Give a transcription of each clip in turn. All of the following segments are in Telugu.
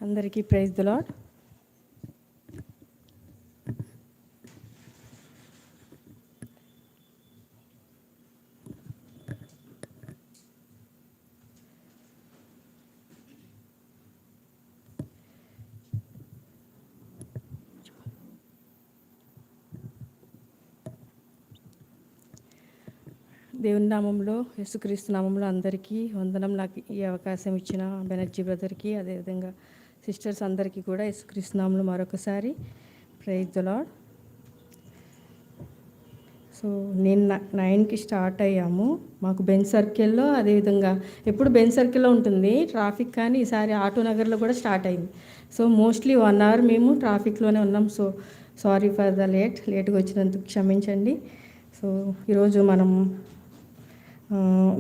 అందరికీ ప్రైజ్ ది లార్డ్. దేవుని నామంలో, యేసుక్రీస్తు నామంలో అందరికీ వందనం. నాకు ఈ అవకాశం ఇచ్చిన బెనర్జీ బ్రదర్కి, అదేవిధంగా సిస్టర్స్ అందరికీ కూడా యేసుక్రీస్తు నామంలో మరొకసారి ప్రైజ్ ది లార్డ్. సో నేను 9కి స్టార్ట్ అయ్యాము. మాకు బెంజ్ సర్కిల్లో, అదేవిధంగా ఎప్పుడు బెంజ్ సర్కిల్లో ఉంటుంది ట్రాఫిక్, కానీ ఈసారి ఆటో నగర్లో కూడా స్టార్ట్ అయింది. సో మోస్ట్లీ 1 అవర్ మేము ట్రాఫిక్లోనే ఉన్నాం. సో సారీ ఫర్ ద లేట్గా వచ్చినందుకు క్షమించండి. సో ఈరోజు మనం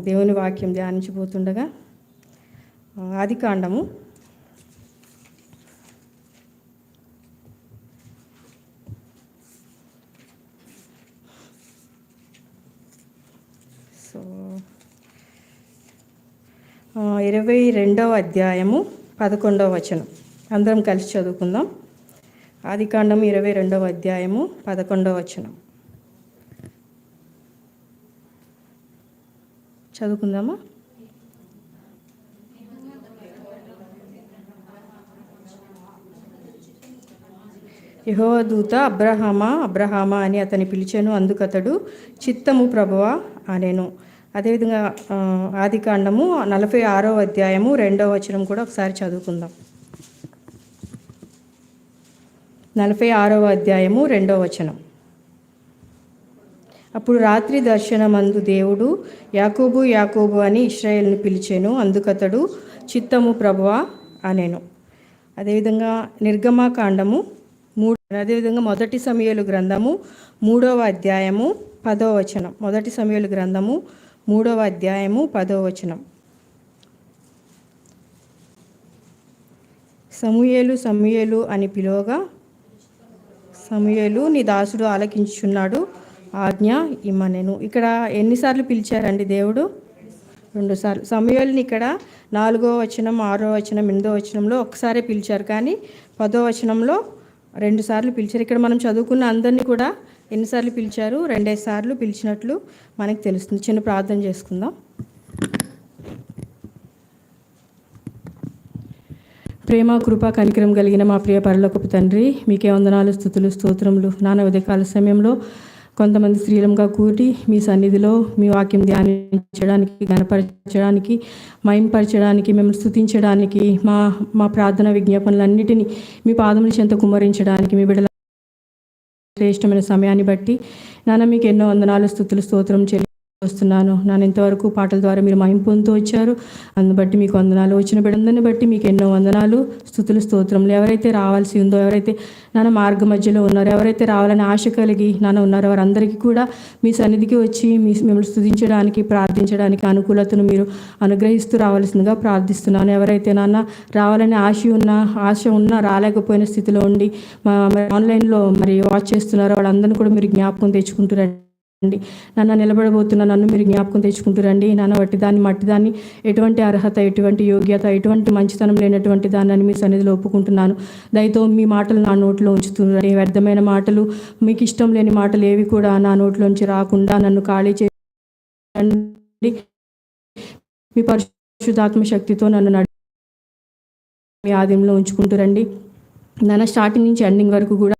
దేవుని వాక్యం ధ్యానించబోతుండగా ఆదికాండము 22వ అధ్యాయము 11వ వచనం అందరం కలిసి చదువుకుందాం. ఆదికాండము 22వ అధ్యాయము 11వ వచనం చదువుకుందామా? యెహోవా దూత అబ్రహామా అని అతని పిలిచెను. అందుకతడు చిత్తము ప్రభువా అనేను. అదేవిధంగా ఆదికాండము 46వ అధ్యాయము 2వ వచనం కూడా ఒకసారి చదువుకుందాం. 46వ అధ్యాయము 2వ వచనం. అప్పుడు రాత్రి దర్శనమందు దేవుడు యాకోబు యాకోబు అని ఇశ్రాయేలును పిలిచెను. అందుకతడు చిత్తము ప్రభువా అనేను. అదేవిధంగా నిర్గమాకాండము 3, అదేవిధంగా మొదటి సమూయేలు గ్రంథము 3వ అధ్యాయము 10వ వచనం. మొదటి సమూయేలు గ్రంథము 3వ అధ్యాయము 10వ వచనం. సమూయేలు అని పిలువగా, సమూయేలు నీ దాసుడు ఆలకించుచున్నాడు, ఆజ్ఞ ఇమ్మనెను. ఇక్కడ ఎన్నిసార్లు పిలిచారండి దేవుడు? 2 సార్లు. సమూయేలుని ఇక్కడ 4వ వచనం, 6వ వచనం, 8వ వచనంలో ఒకసారి పిలిచారు, కానీ 10వ వచనంలో 2 సార్లు పిలిచారు. ఇక్కడ మనం చదువుకున్న అందరినీ కూడా ఎన్నిసార్లు పిలిచారు? 2 సార్లు పిలిచినట్లు మనకు తెలుస్తుంది. చిన్న ప్రార్థన చేసుకుందాం. ప్రేమ, కృప, కనికరం కలిగిన మా ప్రియ పరలోకపు తండ్రి, మీకే వందనాలు, స్తుతులు, స్తోత్రములు. ఉదయకాల సమయంలో కొంతమంది స్త్రీలంగా కూడి మీ సన్నిధిలో మీ వాక్యం ధ్యానించడానికి, ఘనపరచడానికి, మహింపరచడానికి, మిమ్మల్ని స్తుతించడానికి, మా ప్రార్థన విజ్ఞాపనలన్నిటినీ మీ పాదముల చెంత కుమ్మరించడానికి మీ బిడ్డల శ్రేష్టమైన సమయాన్ని బట్టి నాన్న మీకు ఎన్నో వందనాలు, స్తుతులు, స్తోత్రం వస్తున్నాను. నన్ను ఇంతవరకు పాటల ద్వారా మీరు మహిమ పొందుతూ వచ్చారు. అందుని బట్టి మీకు వందనాలు. వచ్చిన బిడ్డందరిని బట్టి మీకు ఎన్నో వందనాలు, స్తుతులు, స్తోత్రములు. ఎవరైతే రావాల్సి ఉందో, ఎవరైతే నాన్న మార్గ మధ్యలో ఉన్నారో, ఎవరైతే రావాలని ఆశ కలిగి నాన్న ఉన్నారో, వారందరికీ కూడా మీ సన్నిధికి వచ్చి మిమ్మల్ని స్తుతించడానికి, ప్రార్థించడానికి అనుకూలతను మీరు అనుగ్రహిస్తూ రావాల్సిందిగా ప్రార్థిస్తున్నాను. ఎవరైతే నాన్న రావాలని ఆశ ఉన్నా రాలేకపోయిన స్థితిలో ఉండి ఆన్లైన్లో వాచ్ చేస్తున్నారో, వాళ్ళందరినీ కూడా మీరు జ్ఞాపకం తెచ్చుకుంటారండి. నాన్న నిలబడబోతున్న నన్ను మీరు జ్ఞాపకం తెచ్చుకుంటారండి. నాన్న మట్టిదాన్ని ఎటువంటి అర్హత, ఎటువంటి యోగ్యత, ఎటువంటి మంచితనం లేనటువంటి దాన్ని మీ సన్నిధిలో ఒప్పుకుంటున్నాను. దయతో మీ మాటలు నా నోట్లో ఉంచుతున్నారండి. వ్యర్థమైన మాటలు, మీకు ఇష్టం లేని మాటలు ఏవి కూడా నా నోట్లోంచి రాకుండా నన్ను ఖాళీ చేయండి. మీ పరిశుద్ధాత్మ శక్తితో నన్ను మీ ఆధీనంలో ఉంచుకుంటారండి. నాన్న స్టార్టింగ్ నుంచి ఎండింగ్ వరకు కూడా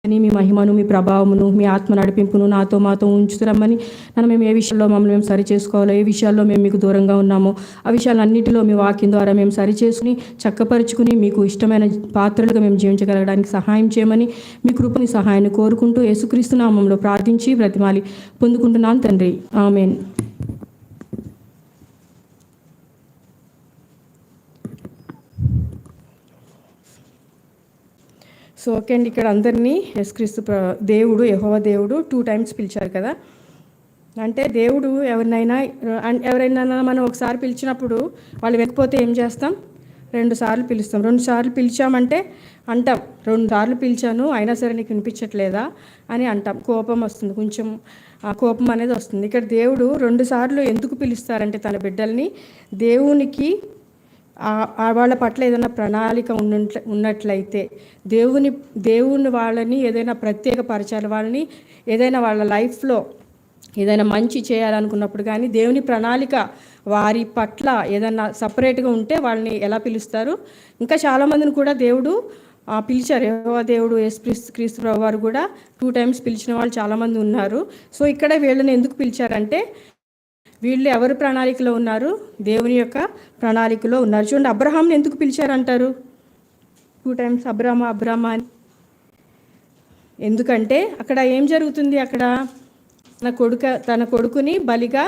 మీ మహిమను, మీ ప్రభావమును, మీ ఆత్మ నడిపింపును మాతో ఉంచుతారమ్మని. నన్ను మేము ఏ విషయాల్లో మమ్మల్ని మేము సరి చేసుకోవాలో, ఏ విషయాల్లో మేము మీకు దూరంగా ఉన్నామో ఆ విషయాలన్నింటిలో మీ వాక్యం ద్వారా మేము సరి చేసుకుని చక్కపరుచుకుని మీకు ఇష్టమైన పాత్రలుగా మేము జీవించగలగడానికి సహాయం చేయమని మీ కృపని సహాయాన్ని కోరుకుంటూ యేసుక్రీస్తు నామంలో ప్రార్థించి బ్రతిమాలి పొందుకుంటున్నాను తండ్రి, ఆమేన్. సో ఓకే అండి, ఇక్కడ అందరినీ యేసుక్రీస్తు దేవుడు, యెహోవా దేవుడు 2 టైమ్స్ పిలిచారు కదా. అంటే దేవుడు ఎవరైనా మనం ఒకసారి పిలిచినప్పుడు వాళ్ళు వెనకపోతే ఏం చేస్తాం? 2 సార్లు పిలుస్తాం. 2 సార్లు పిలిచామంటే అంటాం, 2 సార్లు పిలిచాను అయినా సరే నీకు వినిపించట్లేదా అని అంటాం. కోపం వస్తుంది, కొంచెం కోపం అనేది వస్తుంది. ఇక్కడ దేవుడు 2 సార్లు ఎందుకు పిలుస్తారంటే తన బిడ్డల్ని దేవునికి వాళ్ళ పట్ల ఏదైనా ప్రణాళిక ఉన్నట్లయితే దేవుని వాళ్ళని ఏదైనా ప్రత్యేకపరచాలి, వాళ్ళని ఏదైనా వాళ్ళ లైఫ్లో ఏదైనా మంచి చేయాలనుకున్నప్పుడు కానీ దేవుని ప్రణాళిక వారి పట్ల ఏదైనా సపరేట్గా ఉంటే వాళ్ళని ఎలా పిలుస్తారు. ఇంకా చాలామందిని కూడా దేవుడు పిలిచారు. యెహోవా దేవుడు క్రీస్తు ప్రభు వారు కూడా 2 times పిలిచిన వాళ్ళు చాలామంది ఉన్నారు. సో ఇక్కడ వీళ్ళని ఎందుకు పిలిచారంటే వీళ్ళు ఎవరి ప్రణాళికలో ఉన్నారు? దేవుని యొక్క ప్రణాళికలో ఉన్నారు. చూడండి, అబ్రహాంని ఎందుకు పిలిచారంటారు 2 times అబ్రామా అని? ఎందుకంటే అక్కడ ఏం జరుగుతుంది? అక్కడ తన కొడుకుని బలిగా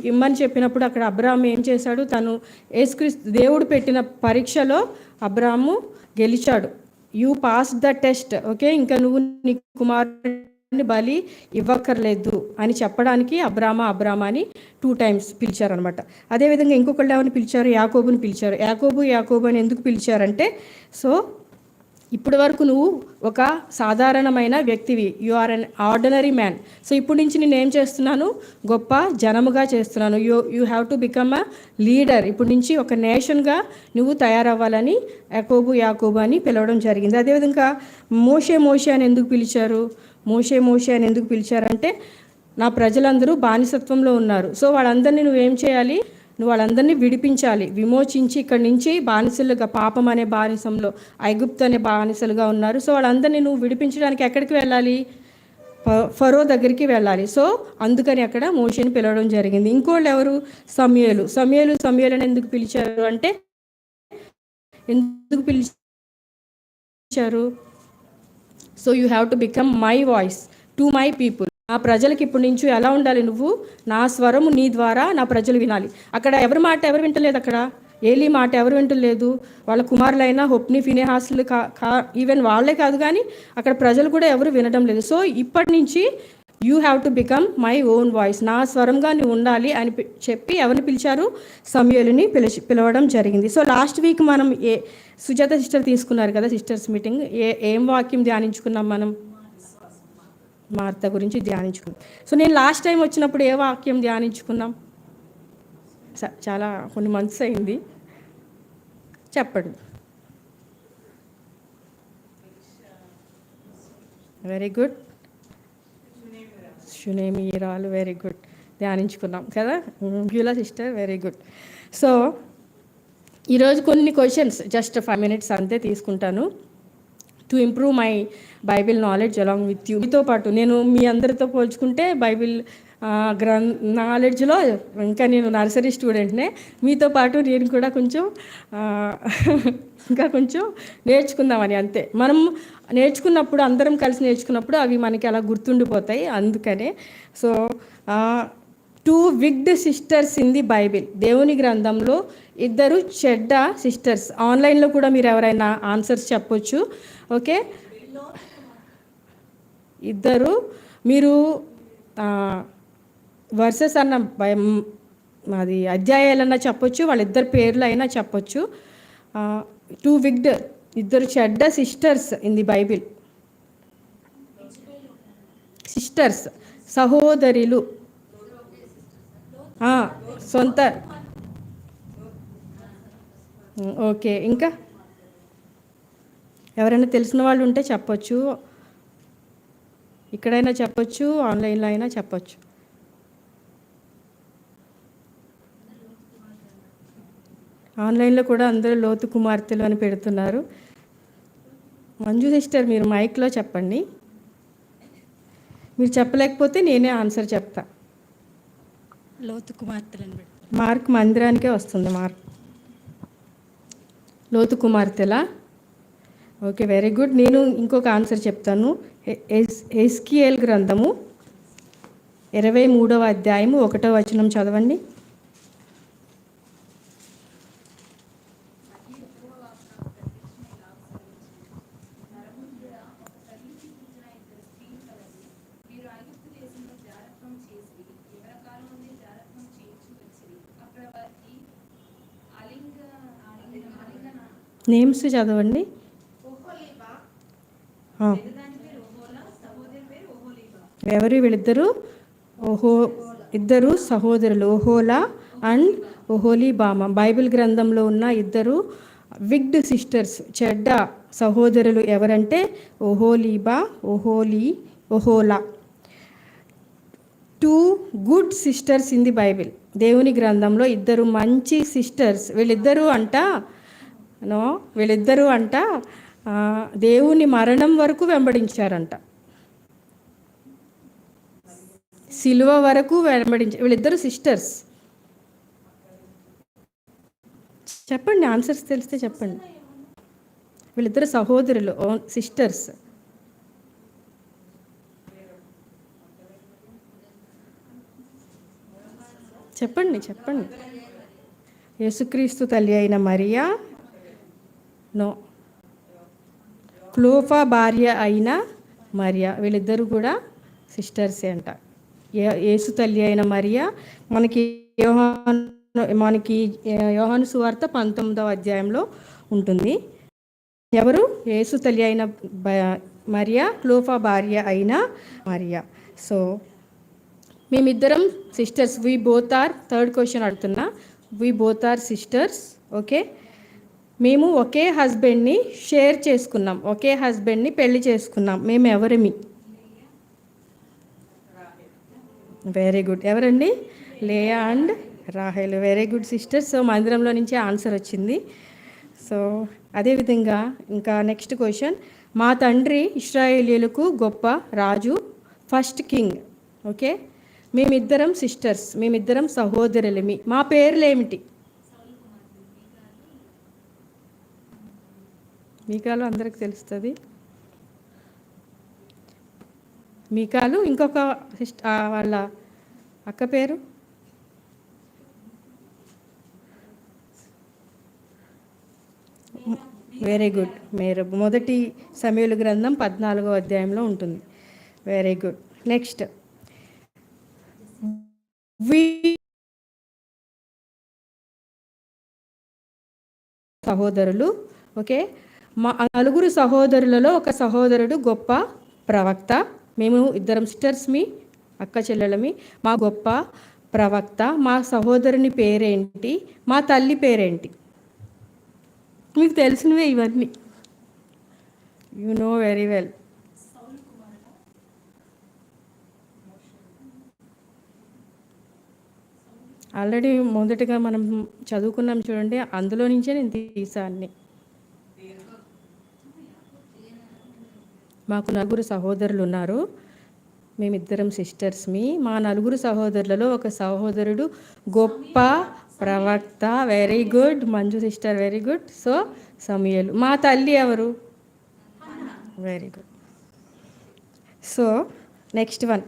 ఇమ్మని చెప్పినప్పుడు అక్కడ అబ్రాహాము ఏం చేశాడు? తను యేసుక్రీస్తు దేవుడు పెట్టిన పరీక్షలో అబ్రాహాము గెలిచాడు. You pass the test, okay, ఇంకా నువ్వు నీ కుమారుని బలి ఇవ్వక్కర్లేదు అని చెప్పడానికి అబ్రామా అని 2 times పిలిచారనమాట. అదేవిధంగా ఇంకొకళ్ళు ఎవరిని పిలిచారు? యాకోబుని పిలిచారు. యాకోబు అని ఎందుకు పిలిచారంటే, సో ఇప్పటి వరకు నువ్వు ఒక సాధారణమైన వ్యక్తివి, you are an ordinary man. So ఇప్పటి నుంచి నేను ఏం చేస్తున్నాను? గొప్ప జనముగా చేస్తున్నాను. You have to become a leader. ఇప్పటి నుంచి ఒక నేషన్గా నువ్వు తయారవ్వాలని యాకోబు అని పిలవడం జరిగింది. అదేవిధంగా మోషే అని ఎందుకు పిలిచారు? మోషే అని ఎందుకు పిలిచారంటే, నా ప్రజలందరూ బానిసత్వంలో ఉన్నారు. సో వాళ్ళందరినీ నువ్వేం చేయాలి? నువ్వు వాళ్ళందరినీ విడిపించాలి, విమోచించి ఇక్కడి నుంచి బానిసలుగా, పాపం అనే బానిసంలో, ఐగుప్తు అనే బానిసలుగా ఉన్నారు. సో వాళ్ళందరినీ నువ్వు విడిపించడానికి ఎక్కడికి వెళ్ళాలి? ఫరో దగ్గరికి వెళ్ళాలి. సో అందుకని అక్కడ మోషేని పిలవడం జరిగింది. ఇంకోళ్ళు ఎవరు? సమూయేలు అని ఎందుకు పిలిచారు అంటే, ఎందుకు పిలిచారు? So you have to become my voice to my people. ఆ ప్రజలకి ఇప్పటి నుంచి ఎలా ఉండాలి? నువ్వు నా స్వరము నీ ద్వారా నా ప్రజలు వినాలి. అక్కడ ఎవరి మాట ఎవరు వింటలేదు? అక్కడ ఏలీ మాట ఎవరు వింటలేదు? వాళ్ళ కుమారులైనా హొప్ని, ఫినెహాసులు ఈవెన్ వాళ్ళే కాదు, కానీ అక్కడ ప్రజలు కూడా ఎవరు వినడం లేదు. సో ఇప్పటి నుంచి you have to become my own voice, నా స్వరంగా నువ్వు ఉండాలి అని చెప్పి ఎవరిని పిలిచారు? సమూయేలుని పిలవడం జరిగింది. సో లాస్ట్ వీక్ మనం సుజాత సిస్టర్ తీసుకున్నారు కదా సిస్టర్స్ మీటింగ్. ఏం వాక్యం ధ్యానించుకున్నాం మనం? మార్త గురించి ధ్యానించుకున్నాం. సో నేను లాస్ట్ టైం వచ్చినప్పుడు ఏ వాక్యం ధ్యానించుకున్నాం? చాలా కొన్ని మంత్స్ అయింది, చెప్పండి. వెరీ గుడ్, షునేమిరాలు, వెరీ గుడ్, ధ్యానించుకున్నాం కదా. Beulah sister, very good. So ఈరోజు కొన్ని క్వశ్చన్స్, జస్ట్ 5 minutes అంతే తీసుకుంటాను. To improve my Bible knowledge along with you. మీతో పాటు నేను మీ అందరితో పోల్చుకుంటే బైబిల్ నాలెడ్జ్లో ఇంకా నేను నర్సరీ స్టూడెంట్నే. మీతో పాటు నేను కూడా కొంచెం ఇంకా కొంచెం నేర్చుకుందామని, అంతే. మనం నేర్చుకున్నప్పుడు, అందరం కలిసి నేర్చుకున్నప్పుడు అవి మనకి అలా గుర్తుండిపోతాయి. అందుకనే so 2 wicked sisters in the Bible. దేవుని గ్రంథంలో 2 చెడ్డ సిస్టర్స్. ఆన్లైన్లో కూడా మీరు ఎవరైనా ఆన్సర్స్ చెప్పొచ్చు, ఓకే. 2 మీరు వర్సెస్ అన్న అది అధ్యాయాలన్నా చెప్పొచ్చు, వాళ్ళిద్దరు పేర్లు అయినా చెప్పొచ్చు. 2 wicked, 2 చెడ్డ sisters in the Bible. Sisters, సహోదరులు, సొంత, ఓకే. ఇంకా ఎవరైనా తెలిసిన వాళ్ళు ఉంటే చెప్పొచ్చు, ఇక్కడైనా చెప్పొచ్చు, ఆన్లైన్లో అయినా చెప్పొచ్చు. ఆన్లైన్లో కూడా అందరూ లోతు కుమార్తెలు అని పెడుతున్నారు. మంజు సిస్టర్, మీరు మైక్లో చెప్పండి. మీరు చెప్పలేకపోతే నేనే ఆన్సర్ చెప్తా. లోతు కుమార్తెలను మార్క్ మందిరానికే వస్తుంది. మార్క్ లోతు కుమార్తెలా? Okay, very good. నేను ఇంకొక ఆన్సర్ చెప్తాను. ఎస్కియేల్ గ్రంథము 23వ అధ్యాయము 1వ వచనం చదవండి. నేమ్స్ చదవండి. ఎవరు వీళ్ళిద్దరు? 2 సహోదరులు, ఓహోలా, అండ్ ఒహోలీబామా. బైబిల్ గ్రంథంలో ఉన్న ఇద్దరు విగ్డ్ సిస్టర్స్, చెడ్డ సహోదరులు ఎవరంటే ఒహోలీబా, ఒహోలా. 2 good sisters in the Bible. దేవుని గ్రంథంలో ఇద్దరు మంచి సిస్టర్స్. వీళ్ళిద్దరూ అంట దేవుని మరణం వరకు వెంబడించారంట, సిలువ వరకు వెంబడించారు. వీళ్ళిద్దరు సిస్టర్స్. చెప్పండి, ఆన్సర్స్ తెలిస్తే చెప్పండి. వీళ్ళిద్దరు సహోదరులు, సిస్టర్స్. చెప్పండి. యేసుక్రీస్తు తల్లి అయిన మరియా, నో. క్లోఫా భార్య అయిన మరియా, వీళ్ళిద్దరూ కూడా సిస్టర్సే అంట. యేసు తల్లి అయిన మరియా మనకి యోహాను సువార్త 19వ అధ్యాయంలో ఉంటుంది. ఎవరు? యేసు తల్లి అయిన మరియా, క్లోఫా భార్య అయిన మరియా. సో మేమిద్దరం sisters. We both are, third question అడుగుతున్నా, we both are sisters. Okay, మేము ఒకే హస్బెండ్ని షేర్ చేసుకున్నాం, ఒకే హస్బెండ్ని పెళ్లి చేసుకున్నాం. మేము ఎవరిమి? Very good. ఎవరండి? లేయా అండ్ రాహేల్. Very good sisters. సో మందిరంలో నుంచి ఆన్సర్ వచ్చింది. సో అదేవిధంగా ఇంకా నెక్స్ట్ క్వశ్చన్, మా తండ్రి ఇశ్రాయేలీయులకు గొప్ప రాజు, ఫస్ట్ కింగ్. ఓకే, మేమిద్దరం సిస్టర్స్, మేమిద్దరం సహోదరులమి. మా పేర్లు ఏమిటి? మీకాలు అందరికి తెలుస్తుంది. మీకాలు, ఇంకొక వాళ్ళ అక్క పేరు వెరీ గుడ్. మీరు మొదటి సమూయేలు గ్రంథం 14వ అధ్యాయంలో ఉంటుంది. Very good. నెక్స్ట్, సహోదరులు. ఓకే, మా నలుగురు సహోదరులలో ఒక సహోదరుడు గొప్ప ప్రవక్త. మేము ఇద్దరం సిస్టర్స్, మీ అక్క చెల్లెలమి. మా గొప్ప ప్రవక్త. మా సహోదరుని పేరేంటి? మా తల్లి పేరేంటి? మీకు తెలిసినవే ఇవన్నీ, you know very well. Already మొదటగా మనం చదువుకున్నాం చూడండి, అందులో నుంచే నేను తీసా అన్ని. మాకు నలుగురు సహోదరులు ఉన్నారు, మేమిద్దరం సిస్టర్స్. మా నలుగురు సహోదరులలో ఒక సహోదరుడు గొప్ప ప్రవక్త. Very good Manju sister, very good. So Samuel. మా తల్లి ఎవరు? Very good. So next one,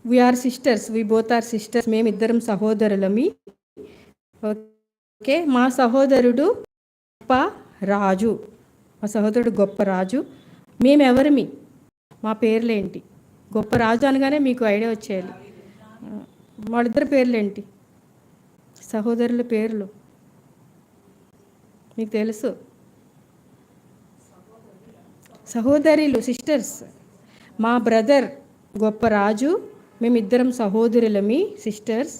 we are sisters, we both are sisters. మేమిద్దరం సహోదరులమి. ఓకే, మా సహోదరుడు గొప్ప రాజు. మా సహోదరుడు గొప్ప రాజు. మేమెవరిమి? మా పేర్లేంటి? గొప్ప రాజు అనగానే మీకు ఐడియా వచ్చేయాలి. వాళ్ళిద్దరి పేర్లేంటి? సహోదరుల పేర్లు మీకు తెలుసు. సహోదరులు, సిస్టర్స్. మా బ్రదర్ గొప్ప రాజు, మేమిద్దరం సహోదరులమి, సిస్టర్స్.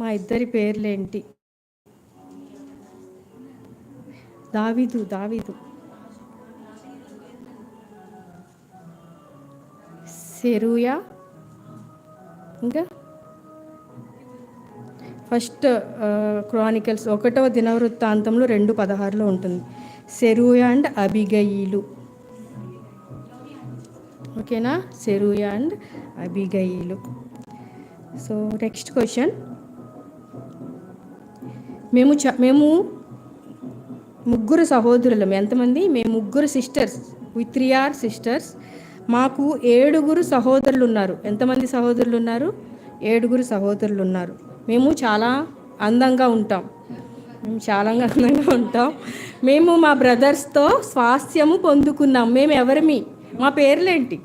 మా ఇద్దరి పేర్లేంటి? దావీదు, సెరూయా. ఇంకా ఫస్ట్ క్రానికల్స్ 1వ దినవృత్తాంతంలో 2:16 ఉంటుంది. సెరూయా అండ్ అబిగయీలు. ఓకేనా? సెరూయా అండ్ అబిగయీలు. సో నెక్స్ట్ క్వశ్చన్, మేము ముగ్గురు సహోదరులం. ఎంతమంది? మేము ముగ్గురు సిస్టర్స్. We 3 are sisters. మాకు 7 సహోదరులు ఉన్నారు. ఎంతమంది సహోదరులు ఉన్నారు? 7 సహోదరులు ఉన్నారు. మేము చాలా అందంగా ఉంటాం. మేము మా బ్రదర్స్తో స్వాస్థ్యము పొందుకున్నాం. మేము ఎవరిమి? మా పేర్లేంటి?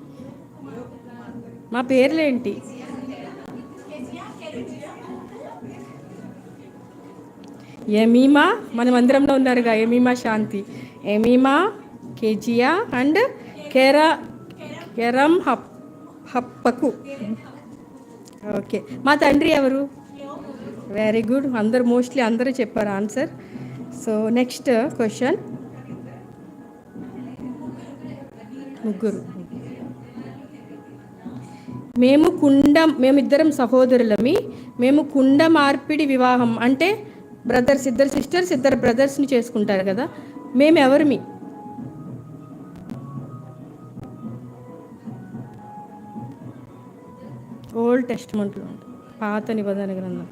ఎమీమా, మన మందిరంలో ఉన్నారుగా Jemima Shanti. Jemima, కేజియా and కెరం హప్పకు. Okay, మా తండ్రి ఎవరు? వెరీ గుడ్, అందరు మోస్ట్లీ అందరూ చెప్పారు ఆన్సర్. So next question. ముగ్గురు. మేమిద్దరం సహోదరులమి. మేము కుండ మార్పిడి వివాహం అంటే బ్రదర్స్, ఇద్దరు సిస్టర్స్ ఇద్దరు బ్రదర్స్ని చేసుకుంటారు కదా, మేము ఎవరిమి? ఓల్డ్ టెస్టిమెంట్లో పాత నిబంధన గ్రంథం.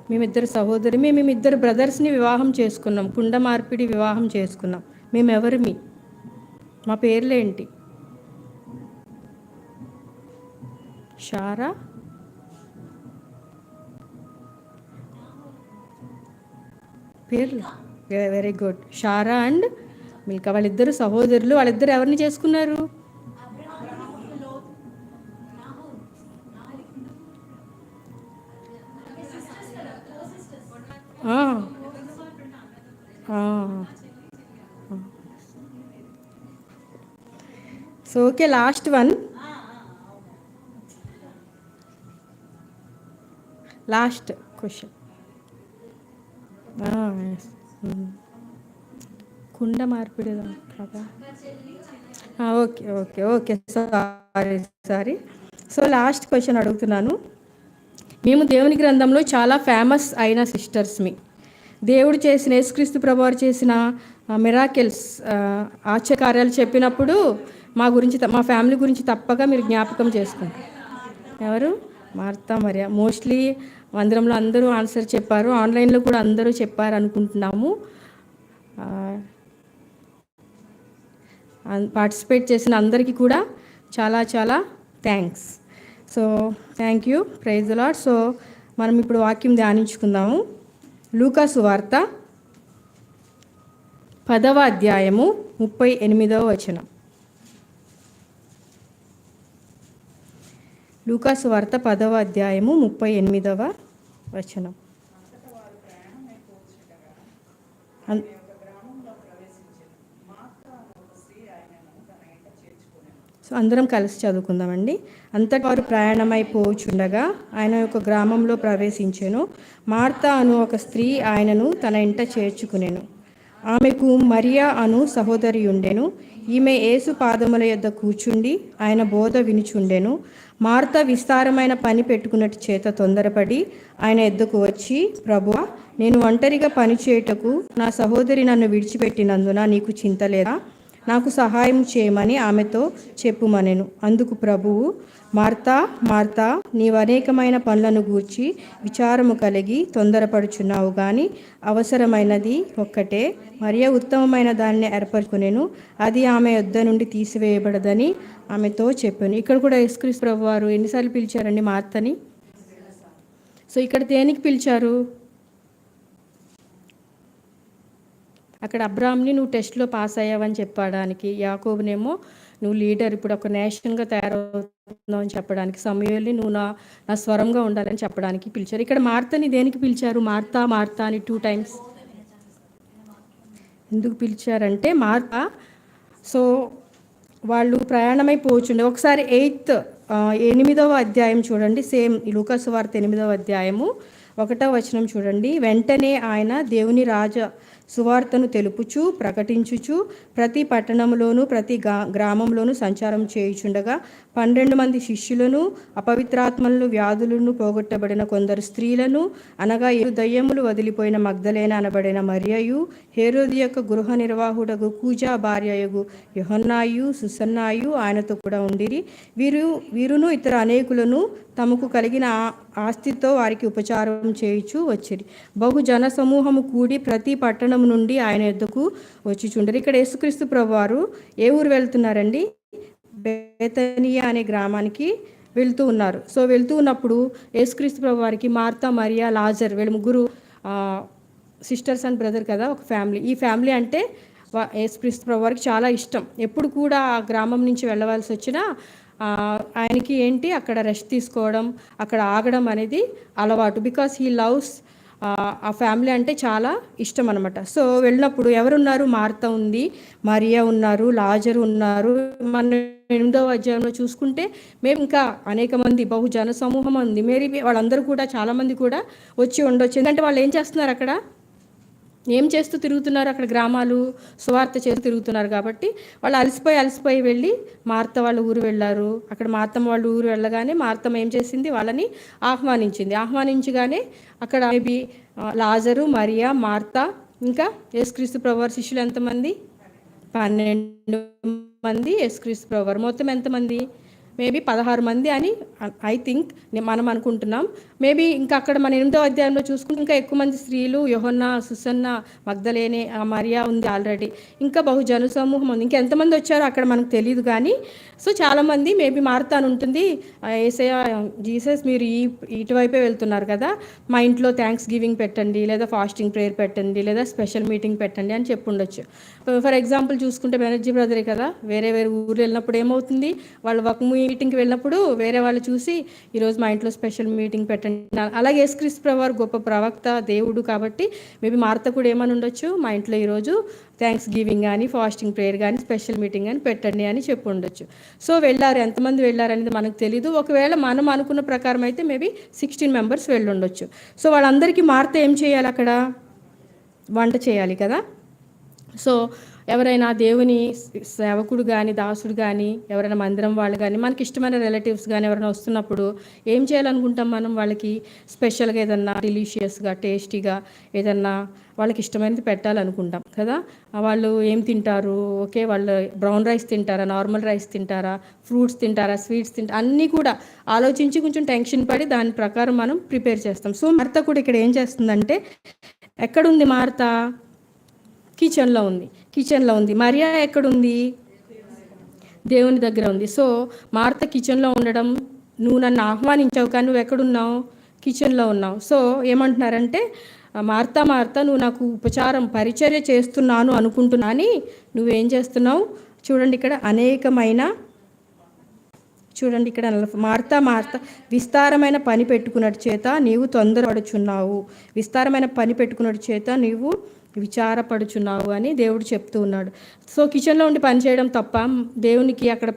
మేమిద్దరు సహోదరి, మేమిద్దరు బ్రదర్స్ని వివాహం చేసుకున్నాం, కుండ మార్పిడి వివాహం చేసుకున్నాం. మేము ఎవరిమి? మా పేర్లేంటి? షారా, పేర్లు వెరీ గుడ్. షారా అండ్ మిల్కా, వాళ్ళిద్దరు సహోదరులు. వాళ్ళిద్దరు ఎవరిని చేసుకున్నారు? So okay, last one. Last question. కుండ మార్పిడి కదా. Okay okay okay, sorry. So last question అడుగుతున్నాను. మేము దేవుని గ్రంథంలో చాలా ఫేమస్ అయిన సిస్టర్స్మి. దేవుడు చేసిన, యేసుక్రీస్తు ప్రభువారు చేసిన మిరాకిల్స్, ఆశ్చర్యకార్యాలు చెప్పినప్పుడు మా గురించి, మా ఫ్యామిలీ గురించి తప్పక మీరు జ్ఞాపకం చేసుకోండి. ఎవరు? మార్తా మరియా. మోస్ట్లీ మందిరంలో అందరూ ఆన్సర్ చెప్పారు, ఆన్లైన్లో కూడా అందరూ చెప్పారు అనుకుంటున్నాము. పార్టిసిపేట్ చేసిన అందరికీ కూడా చాలా చాలా thanks. So thank you, praise the Lord. So మనం ఇప్పుడు వాక్యం ధ్యానించుకుందాము. లూకా సువార్త 10వ అధ్యాయము 38వ వచనం. లూకా సువార్త 10వ అధ్యాయము 38వ వచనం. సో అందరం కలిసి చదువుకుందామండి. అంతటి వారు ప్రయాణమైపోచుండగా ఆయన ఒక గ్రామంలో ప్రవేశించెను. మార్తా అను ఒక స్త్రీ ఆయనను తన ఇంట చేర్చుకునెను. ఆమెకు మరియా అను సహోదరి ఉండెను. ఈమె యేసు పాదముల యొద్ద కూర్చుండి ఆయన బోధ వినుచుండెను. మార్తా విస్తారమైన పని పెట్టుకున్నట్టు చేత తొందరపడి ఆయన ఎద్దుకు వచ్చి, ప్రభువా, నేను ఒంటరిగా పని చేయుటకు నా సహోదరి నన్ను విడిచిపెట్టినందున నీకు చింత లేదా? నాకు సహాయం చేయమని ఆమెతో చెప్పుమనెను. అందుకు ప్రభువు, మార్తా మార్తా, నీవు అనేకమైన పనులను గూర్చి విచారము కలిగి తొందరపడుచున్నావు, కానీ అవసరమైనది ఒక్కటే. మరియ ఉత్తమమైన దానిని ఏర్పరచుకునేను, అది ఆమె యొద్ద నుండి తీసివేయబడదని ఆమెతో చెప్పాను. ఇక్కడ కూడా యేసుక్రీస్తు ప్రభువారు ఎన్నిసార్లు పిలిచారండి మార్తని? సో ఇక్కడ దేనికి పిలిచారు? అక్కడ అబ్రామ్ని నువ్వు టెస్ట్లో పాస్ అయ్యావని చెప్పడానికి, యాకోబునేమో నువ్వు లీడర్, ఇప్పుడు ఒక నేషన్గా తయారవుతున్నావు అని చెప్పడానికి, సమూయేలుని నువ్వు నా స్వరంగా ఉండాలని చెప్పడానికి పిలిచారు. ఇక్కడ మార్తని దేనికి పిలిచారు? మార్తా మార్తా అని 2 times ఎందుకు పిలిచారంటే, మార్తా సో వాళ్ళు ప్రయాణమైపోచుండే. ఒకసారి 8వ అధ్యాయం చూడండి, సేమ్ లూకా సువార్త 8వ అధ్యాయము 1వ వచనం చూడండి. వెంటనే ఆయన దేవుని రాజ సువార్తను తెలుపుచు ప్రకటించుచు ప్రతి పట్టణంలోనూ ప్రతి గ్రామంలోనూ సంచారం చేయుచుండగా 12 మంది శిష్యులను, అపవిత్రాత్మలను, వ్యాధులను పోగొట్టబడిన కొందరు స్త్రీలను, అనగా 7 దయ్యములు వదిలిపోయిన మగ్దలేన అనబడిన మరియయు, హేరోది యొక్క గృహ నిర్వాహుడగు కూజా భార్యయగు యోహన్నాయు, సుసన్నాయు ఆయనతో కూడా ఉండిరి. వీరును ఇతర అనేకులను తమకు కలిగిన ఆస్తితో వారికి ఉపచారం చేయుచు వచ్చిరి. బహు జన సమూహము కూడి ప్రతి పట్టణం నుండి ఆయన యొద్దకు వచ్చిచుండరు. ఇక్కడ యేసుక్రీస్తు ప్రభువారు ఏ ఊరు వెళ్తున్నారండి? బేతనియా అనే గ్రామానికి వెళ్తూ ఉన్నారు. సో వెళ్తూ ఉన్నప్పుడు యేసుక్రీస్తు ప్రభువారికి మార్తా, మరియా, లాజర్ వీళ్ళ ముగ్గురు సిస్టర్స్ అండ్ బ్రదర్ కదా, ఒక ఫ్యామిలీ. ఈ ఫ్యామిలీ అంటే యేసుక్రీస్తు ప్రభువారికి చాలా ఇష్టం. ఎప్పుడు కూడా ఆ గ్రామం నుంచి వెళ్ళవలసి వచ్చినా ఆయనకి ఏంటి, అక్కడ రెస్ట్ తీసుకోవడం, అక్కడ ఆగడం అనేది అలవాటు. బికాస్ హీ లవ్స్ ఆ ఫ్యామిలీ అంటే చాలా ఇష్టం అనమాట. సో వెళ్ళినప్పుడు ఎవరున్నారు? మార్త ఉంది, మరియా ఉన్నారు, లాజరు ఉన్నారు. మన 8వ అధ్యాయంలో చూసుకుంటే మేము ఇంకా అనేక మంది బహుజన సమూహం ఉంది. మేరీ వాళ్ళందరూ కూడా చాలామంది కూడా వచ్చి ఉండొచ్చు. ఎందుకంటే వాళ్ళు ఏం చేస్తున్నారు అక్కడ? ఏం చేస్తూ తిరుగుతున్నారు అక్కడ? గ్రామాలు సువార్త చేస్తూ తిరుగుతున్నారు కాబట్టి వాళ్ళు అలసిపోయి వెళ్ళి మార్త వాళ్ళ ఊరు వెళ్ళారు. అక్కడ మార్తమ్మ వాళ్ళ ఊరు వెళ్ళగానే మార్తమ్మ ఏం చేసింది? వాళ్ళని ఆహ్వానించగానే అక్కడ మేబీ లాజరు, మరియా, మార్త, ఇంకా యేసుక్రీస్తు ప్రభువారి శిష్యులు ఎంతమంది? 12 మంది. యేసుక్రీస్తు ప్రభువారు మొత్తం ఎంతమంది? మేబీ 16 మంది అని ఐ థింక్ మనం అనుకుంటున్నాం. మేబీ ఇంకా అక్కడ మన 8వ అధ్యాయంలో చూసుకుంటే ఇంకా ఎక్కువ మంది స్త్రీలు, యోహన్న, సుసన్న, మగ్దలేనే, మరియా ఉంది ఆల్రెడీ, ఇంకా బహుజన సమూహం ఉంది. ఇంకా ఎంతమంది వచ్చారో అక్కడ మనకు తెలియదు కానీ సో చాలామంది మేబీ మార్త అని ఉంటుంది, యేసయ్య జీసస్ మీరు ఇటువైపే వెళ్తున్నారు కదా, మా ఇంట్లో థ్యాంక్స్ గివింగ్ పెట్టండి, లేదా ఫాస్టింగ్ ప్రేయర్ పెట్టండి, లేదా స్పెషల్ మీటింగ్ పెట్టండి అని చెప్పుండొచ్చు. ఫర్ ఎగ్జాంపుల్ చూసుకుంటే బెనర్జీ బ్రదరే కదా, వేరే ఊరు వెళ్ళినప్పుడు ఏమవుతుంది? వాళ్ళు ఒక మీటింగ్కి వెళ్ళినప్పుడు వేరే వాళ్ళు చూసి ఈరోజు మా ఇంట్లో స్పెషల్ మీటింగ్ పెట్టండి. అలాగే యేసుక్రీస్తు ప్రభువారు గొప్ప ప్రవక్త, దేవుడు కాబట్టి మేబీ మార్త కూడా ఏమని ఉండొచ్చు? మా ఇంట్లో ఈరోజు థ్యాంక్స్ గివింగ్ కానీ ఫాస్టింగ్ ప్రేయర్ కానీ స్పెషల్ మీటింగ్ కానీ పెట్టండి అని చెప్పి ఉండొచ్చు. సో వెళ్ళారు. ఎంతమంది వెళ్ళారు అనేది మనకు తెలీదు. ఒకవేళ మనం అనుకున్న ప్రకారం అయితే మేబీ 16 మెంబర్స్ వెళ్ళి ఉండొచ్చు. సో వాళ్ళందరికీ మార్త ఏం చేయాలి? అక్కడ వంట చేయాలి కదా. సో ఎవరైనా దేవుని సేవకుడు కానీ దాసుడు కానీ ఎవరైనా మందిరం వాళ్ళు కానీ మనకి ఇష్టమైన రిలేటివ్స్ కానీ ఎవరైనా వస్తున్నప్పుడు ఏం చేయాలనుకుంటాం మనం? వాళ్ళకి స్పెషల్గా ఏదన్నా డిలీషియస్గా టేస్టీగా ఏదన్నా వాళ్ళకి ఇష్టమైనది పెట్టాలనుకుంటాం కదా. వాళ్ళు ఏం తింటారు? ఓకే, వాళ్ళు బ్రౌన్ రైస్ తింటారా, నార్మల్ రైస్ తింటారా, ఫ్రూట్స్ తింటారా, స్వీట్స్ తింటారా, అన్నీ కూడా ఆలోచించి కొంచెం టెన్షన్ పడి దాని ప్రకారం మనం ప్రిపేర్ చేస్తాం. సో మార్త కూడా ఇక్కడ ఏం చేస్తుందంటే, ఎక్కడుంది మార్త? కిచెన్లో ఉంది. మరియా ఎక్కడుంది? దేవుని దగ్గర ఉంది. సో మార్త కిచెన్లో ఉండడం, నువ్వు నన్ను ఆహ్వానించావు కానీ నువ్వు ఎక్కడున్నావు? కిచెన్లో ఉన్నావు. సో ఏమంటున్నారంటే, మార్త నువ్వు నాకు పరిచర్య చేస్తున్నాను అనుకుంటున్నా అని నువ్వేం చేస్తున్నావు? చూడండి ఇక్కడ మార్త విస్తారమైన పని పెట్టుకున్నట్టు చేత నీవు తొందరపడుచున్నావు, విస్తారమైన పని పెట్టుకున్నట్టు చేత నీవు విచారపడుచున్నావు అని దేవుడు చెప్తూ ఉన్నాడు. సో కిచెన్లో ఉండి పని చేయడం తప్ప? దేవునికి అక్కడ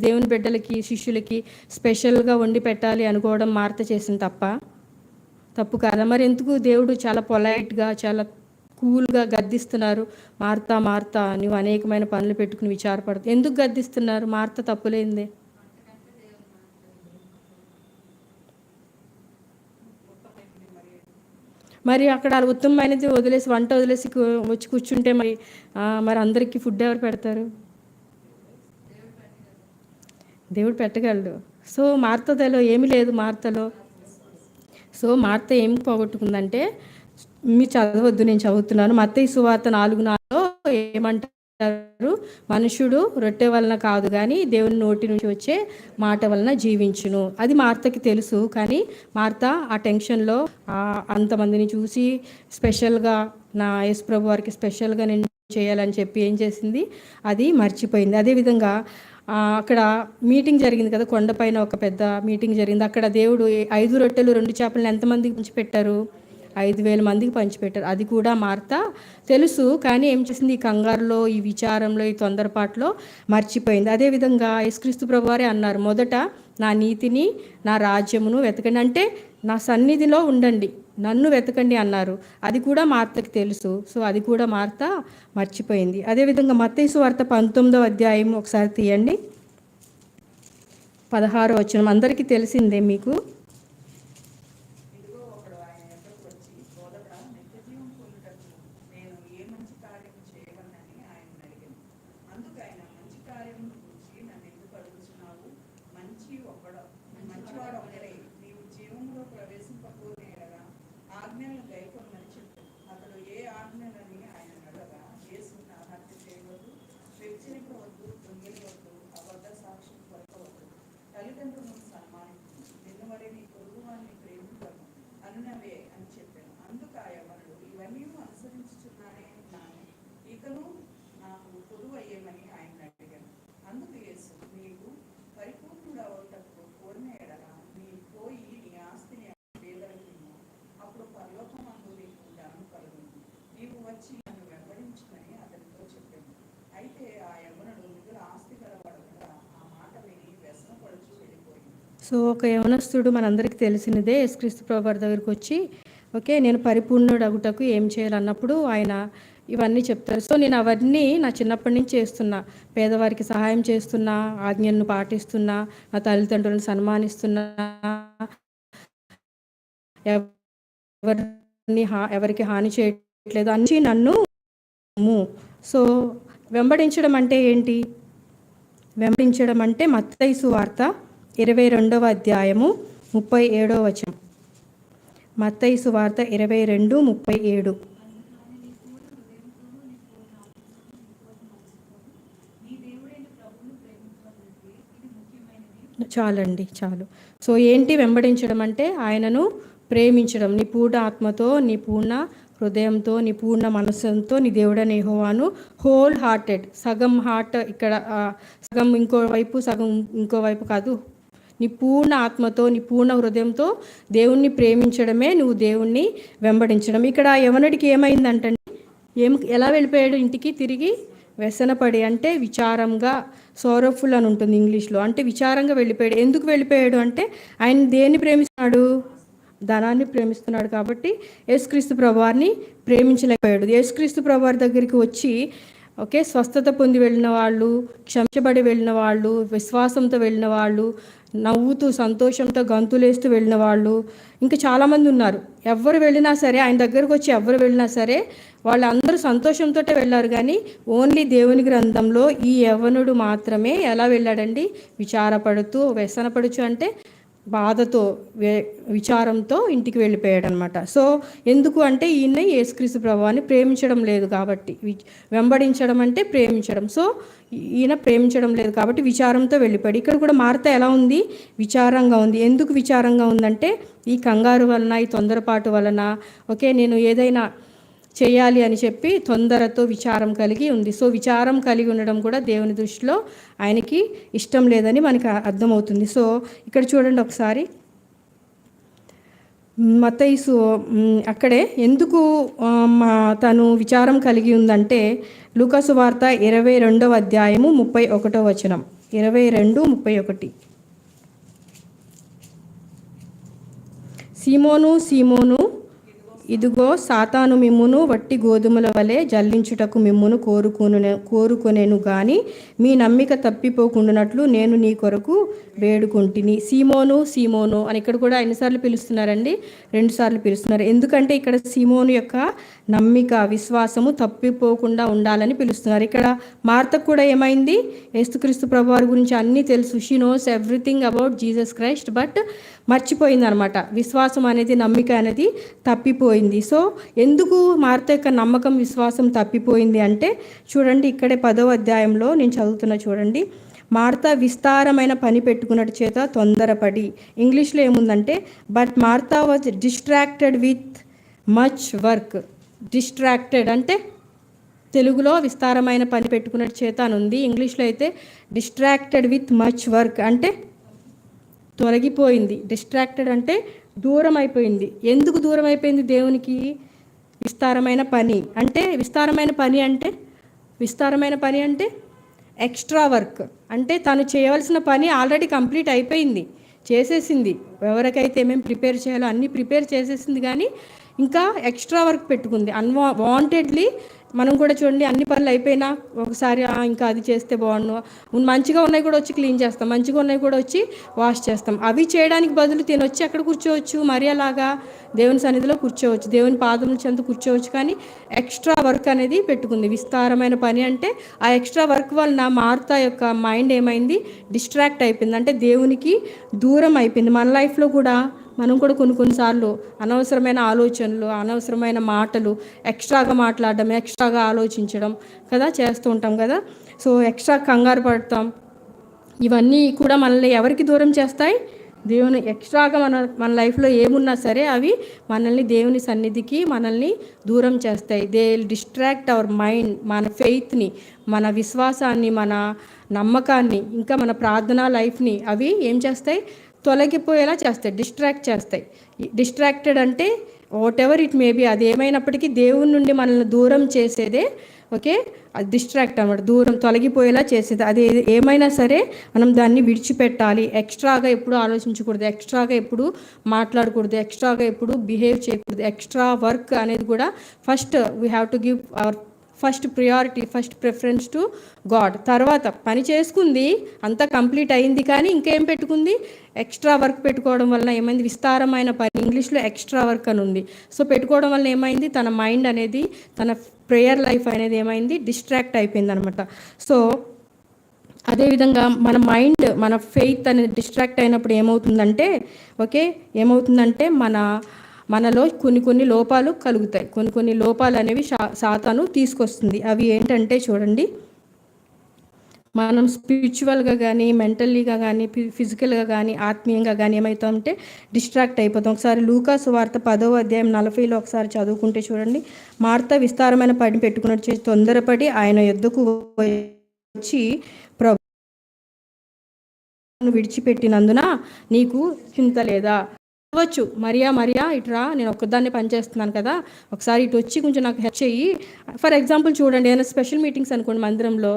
దేవుని బిడ్డలకి శిష్యులకి స్పెషల్గా వండి పెట్టాలి అనుకోవడం మార్త చేసిన తప్పు కాదా? మరి ఎందుకు దేవుడు చాలా పొలైట్గా చాలా కూల్గా గద్దిస్తున్నారు? మార్త నువ్వు అనేకమైన పనులు పెట్టుకుని విచారపడుతుంది. ఎందుకు గద్దిస్తున్నారు? మార్త తప్పులేందే. మరి అక్కడ ఉత్తమమైనది వంట వదిలేసి వచ్చి కూర్చుంటే మరి అందరికీ ఫుడ్ ఎవరు పెడతారు? దేవుడు పెట్టగలడు. సో మార్తలో ఏమీ లేదు. మార్త ఏం పోగొట్టుకుందంటే, మీరు చదవద్దు, నేను చదువుతున్నాను. మత్తయి సువార్త 4:4 ఏమంటారు? మనుషుడు రొట్టె వలన కాదు కానీ దేవుని నోటి నుంచి వచ్చే మాట వలన జీవించును. అది మార్తకి తెలుసు. కానీ మార్త ఆ టెన్షన్లో అంతమందిని చూసి స్పెషల్గా నా యేసు ప్రభు వారికి స్పెషల్గా నేను చేయాలని చెప్పి ఏం చేసింది? అది మర్చిపోయింది. అదేవిధంగా అక్కడ మీటింగ్ జరిగింది కదా, కొండపైన ఒక పెద్ద మీటింగ్ జరిగింది. అక్కడ దేవుడు 5 రొట్టెలు 2 చేపలను ఎంతమందికి పంచిపెట్టారు? 5,000 మందికి పంచిపెట్టారు. అది కూడా మార్త తెలుసు. కానీ ఏం చేసింది? ఈ కంగారులో, ఈ విచారంలో, ఈ తొందరపాటులో మర్చిపోయింది. అదేవిధంగా యేసుక్రీస్తు ప్రభువారే అన్నారు, మొదట నా నీతిని నా రాజ్యమును వెతకండి, అంటే నా సన్నిధిలో ఉండండి, నన్ను వెతకండి అన్నారు. అది కూడా మార్తకి తెలుసు. సో అది కూడా మార్త మర్చిపోయింది. అదేవిధంగా మత్తయి సువార్త 19వ అధ్యాయం ఒకసారి తీయండి. 16వ వచనం అందరికీ తెలిసిందే మీకు. సో ఒక యవనస్తుడు మనందరికీ తెలిసినదే యేసుక్రీస్తు ప్రభువారి దగ్గరికి వచ్చి ఓకే నేను పరిపూర్ణుడగుటకు ఏం చేయాలన్నప్పుడు ఆయన ఇవన్నీ చెప్తారు. సో నేను అవన్నీ నా చిన్నప్పటి నుంచి చేస్తున్నా. పేదవారికి సహాయం చేస్తున్నా, ఆజ్ఞలను పాటిస్తున్నా, నా తల్లిదండ్రులను సన్మానిస్తున్నా, ఎవరికి హాని చేయట్లేదు అని నన్ను. సో వెంబడించడం అంటే ఏంటి? వెంబడించడం అంటే మత్తయి సువార్త 22వ అధ్యాయము 37వ వచనం. మత్తయి సువార్త 22:37. చాలండి, చాలు. సో ఏంటి వెంబడించడం అంటే? ఆయనను ప్రేమించడం. నీ పూర్ణ ఆత్మతో, నీ పూర్ణ హృదయంతో, నీ పూర్ణ మనస్సుతో నీ దేవుడైన యెహోవాను హోల్ హార్టెడ్, సగం హార్ట్ ఇక్కడ, సగం ఇంకోవైపు సగం ఇంకోవైపు కాదు, నీ పూర్ణ ఆత్మతో నీ పూర్ణ హృదయంతో దేవుణ్ణి ప్రేమించడమే నువ్వు దేవుణ్ణి వెంబడించడం. ఇక్కడ యవనుడికి ఏమైందంటండి? ఎలా వెళ్ళిపోయాడు ఇంటికి తిరిగి? వ్యసనపడి, అంటే విచారంగా, సోరఫుల్ అని ఉంటుంది ఇంగ్లీష్లో, అంటే విచారంగా వెళ్ళిపోయాడు. ఎందుకు వెళ్ళిపోయాడు అంటే ఆయన దేన్ని ప్రేమిస్తున్నాడు? ధనాన్ని ప్రేమిస్తున్నాడు. కాబట్టి యేసుక్రీస్తు ప్రభువారిని ప్రేమించలేకపోయాడు. యేసుక్రీస్తు ప్రభువారి దగ్గరికి వచ్చి ఓకే స్వస్థత పొంది వెళ్ళిన వాళ్ళు, క్షమించబడి వెళ్ళిన వాళ్ళు, విశ్వాసంతో వెళ్ళిన వాళ్ళు, నవ్వుతూ సంతోషంతో గంతులేస్తూ వెళ్ళిన వాళ్ళు ఇంకా చాలామంది ఉన్నారు. ఎవరు వెళ్ళినా సరే, ఆయన దగ్గరకు వచ్చి ఎవరు వెళ్ళినా సరే వాళ్ళందరూ సంతోషంతో వెళ్ళారు. కానీ ఓన్లీ దేవుని గ్రంథంలో ఈ యవ్వనుడు మాత్రమే ఎలా వెళ్ళాడండి? విచారపడుతూ, వ్యసనపడుచు అంటే బాధతో, విచారంతో ఇంటికి వెళ్ళిపోయాడు అనమాట. సో ఎందుకు అంటే ఈయన యేసుక్రీస్తు ప్రభువాన్ని ప్రేమించడం లేదు కాబట్టి. వెంబడించడం అంటే ప్రేమించడం. సో ఈయన ప్రేమించడం లేదు కాబట్టి విచారంతో వెళ్ళిపోయాడు. ఇక్కడ కూడా మార్త ఎలా ఉంది? విచారంగా ఉంది. ఎందుకు విచారంగా ఉందంటే ఈ కంగారు వలన, ఈ తొందరపాటు వలన, ఓకే నేను ఏదైనా చేయాలి అని చెప్పి తొందరతో విచారం కలిగి ఉంది. సో విచారం కలిగి ఉండడం కూడా దేవుని దృష్టిలో ఆయనకి ఇష్టం లేదని మనకి అర్థమవుతుంది. సో ఇక్కడ చూడండి ఒకసారి, మత్తయి అక్కడే ఎందుకు తను విచారం కలిగి ఉందంటే లూకా సువార్త 22వ అధ్యాయము 31వ వచనం. 22:31. సీమోను, సీమోను, ఇదిగో సాతాను మిమ్మును వట్టి గోధుమల వలె జల్లించుటకు మిమ్మును కోరుకొనేను గాని మీ నమ్మిక తప్పిపోకుండానట్లు నేను నీ కొరకు వేడుకుంటుని. సీమోను, సీమోను అని ఇక్కడ కూడా ఎన్నిసార్లు పిలుస్తున్నారండి? 2 సార్లు పిలుస్తున్నారు. ఎందుకంటే ఇక్కడ సీమోను యొక్క నమ్మిక, విశ్వాసము తప్పిపోకుండా ఉండాలని పిలుస్తున్నారు. ఇక్కడ మార్తకు కూడా ఏమైంది? యేసుక్రీస్తు ప్రభువారి గురించి అన్నీ తెలుసు. She knows everything about Jesus Christ, but మర్చిపోయింది అనమాట. విశ్వాసం అనేది, నమ్మిక అనేది తప్పిపోయింది. సో ఎందుకు మార్త యొక్క నమ్మకం, విశ్వాసం తప్పిపోయింది అంటే చూడండి, ఇక్కడే 10వ అధ్యాయంలో నేను చదువుతున్నా చూడండి. మార్త విస్తారమైన పని పెట్టుకున్నట్టు చేత తొందరపడి, ఇంగ్లీష్లో ఏముందంటే but Martha was distracted with much work. Distracted అంటే తెలుగులో విస్తారమైన పని పెట్టుకున్నట్టు చేత అని ఉంది. ఇంగ్లీష్లో అయితే డిస్ట్రాక్టెడ్ విత్ మచ్ వర్క్ అంటే తొలగిపోయింది. డిస్ట్రాక్టెడ్ అంటే దూరం అయిపోయింది. ఎందుకు దూరం అయిపోయింది దేవునికి? విస్తారమైన పని అంటే, విస్తారమైన పని అంటే ఎక్స్ట్రా వర్క్. అంటే తను చేయవలసిన పని ఆల్రెడీ కంప్లీట్ అయిపోయింది, చేసేసింది. ఎవరికైతే ఏమేమి ప్రిపేర్ చేయాలో అన్నీ ప్రిపేర్ చేసేసింది, కానీ ఇంకా ఎక్స్ట్రా వర్క్ పెట్టుకుంది. వాంటెడ్లీ మనం కూడా చూడండి, అన్ని పనులు అయిపోయినా ఒకసారి ఇంకా అది చేస్తే బాగుండు, మంచిగా ఉన్నాయి కూడా వచ్చి క్లీన్ చేస్తాం, మంచిగా ఉన్నాయి కూడా వచ్చి వాష్ చేస్తాం. అవి చేయడానికి బదులు తినొచ్చి అక్కడ కూర్చోవచ్చు, మరి అలాగా దేవుని సన్నిధిలో కూర్చోవచ్చు, దేవుని పాదముల చెంత కూర్చోవచ్చు. కానీ ఎక్స్ట్రా వర్క్ అనేది పెట్టుకుంది. విస్తారమైన పని అంటే ఆ ఎక్స్ట్రా వర్క్ వలన మార్త యొక్క మైండ్ ఏమైంది? డిస్ట్రాక్ట్ అయిపోయింది. అంటే దేవునికి దూరం అయిపోయింది. మన లైఫ్లో కూడా మనం కూడా కొన్నిసార్లు అనవసరమైన ఆలోచనలు, అనవసరమైన మాటలు, ఎక్స్ట్రాగా మాట్లాడడం, ఎక్స్ట్రాగా ఆలోచించడం కదా చేస్తూ ఉంటాం కదా. సో ఎక్స్ట్రా కంగారు పడతాం. ఇవన్నీ కూడా మనల్ని ఎవరికి దూరం చేస్తాయి? దేవుని. ఎక్స్ట్రాగా మన లైఫ్లో ఏమున్నా సరే అవి మనల్ని దేవుని సన్నిధికి మనల్ని దూరం చేస్తాయి. దే డిస్ట్రాక్ట్ అవర్ మైండ్, మన ఫెయిత్ని, మన విశ్వాసాన్ని, మన నమ్మకాన్ని, ఇంకా మన ప్రార్థనా లైఫ్ని అవి ఏం చేస్తాయి? తొలగిపోయేలా చేస్తాయి, డిస్ట్రాక్ట్ చేస్తాయి. డిస్ట్రాక్టెడ్ అంటే what ever it may be, అది ఏమైనప్పటికీ దేవుని నుండి మనల్ని దూరం చేసేదే ఓకే, అది డిస్ట్రాక్ట్ అనమాట, దూరం తొలగిపోయేలా చేసేది. అది ఏమైనా సరే మనం దాన్ని విడిచిపెట్టాలి. ఎక్స్ట్రాగా ఎప్పుడు ఆలోచించకూడదు, ఎక్స్ట్రాగా ఎప్పుడు మాట్లాడకూడదు, ఎక్స్ట్రాగా ఎప్పుడు బిహేవ్ చేయకూడదు. ఎక్స్ట్రా వర్క్ అనేది కూడా first we have to give our first priority, first preference to God. తర్వాత పని చేసుకుంది, అంతా కంప్లీట్ అయింది, కానీ ఇంకేం పెట్టుకుంది, ఎక్స్ట్రా వర్క్ పెట్టుకోవడం వలన ఏమైంది, విస్తారమైన పని, ఇంగ్లీష్లో ఎక్స్ట్రా వర్క్ అని ఉంది. సో పెట్టుకోవడం వలన ఏమైంది, తన మైండ్ అనేది, తన ప్రేయర్ లైఫ్ అనేది ఏమైంది, డిస్ట్రాక్ట్ అయిపోయింది అనమాట. సో అదేవిధంగా మన మైండ్, మన ఫెయిత్ అనేది డిస్ట్రాక్ట్ అయినప్పుడు ఏమవుతుందంటే, ఓకే, ఏమవుతుందంటే మనలో కొన్ని లోపాలు కలుగుతాయి. కొన్ని లోపాలు అనేవి సాతాను తీసుకొస్తుంది. అవి ఏంటంటే చూడండి, మనం స్పిరిచువల్గా కానీ, మెంటల్లీగా కానీ, ఫిజికల్గా కానీ, ఆత్మీయంగా కానీ ఏమవుతామంటే డిస్ట్రాక్ట్ అయిపోతాం. ఒకసారి లూకా సువార్త 10వ అధ్యాయం 40లో ఒకసారి చదువుకుంటే చూడండి. మార్త విస్తారమైన పని పెట్టుకున్నట్టు చేసి తొందరపడి ఆయన యొద్దకు వచ్చి, ప్రభువును విడిచిపెట్టినందున నీకు చింత లేదా? వచ్చు, మరియా ఇటురా, నేను ఒక్కదాన్ని పనిచేస్తున్నాను కదా, ఒకసారి ఇటు వచ్చి కొంచెం నాకు హెల్ప్ చెయ్యి. ఫర్ ఎగ్జాంపుల్ చూడండి, ఏదైనా స్పెషల్ మీటింగ్స్ అనుకోండి, మందిరంలో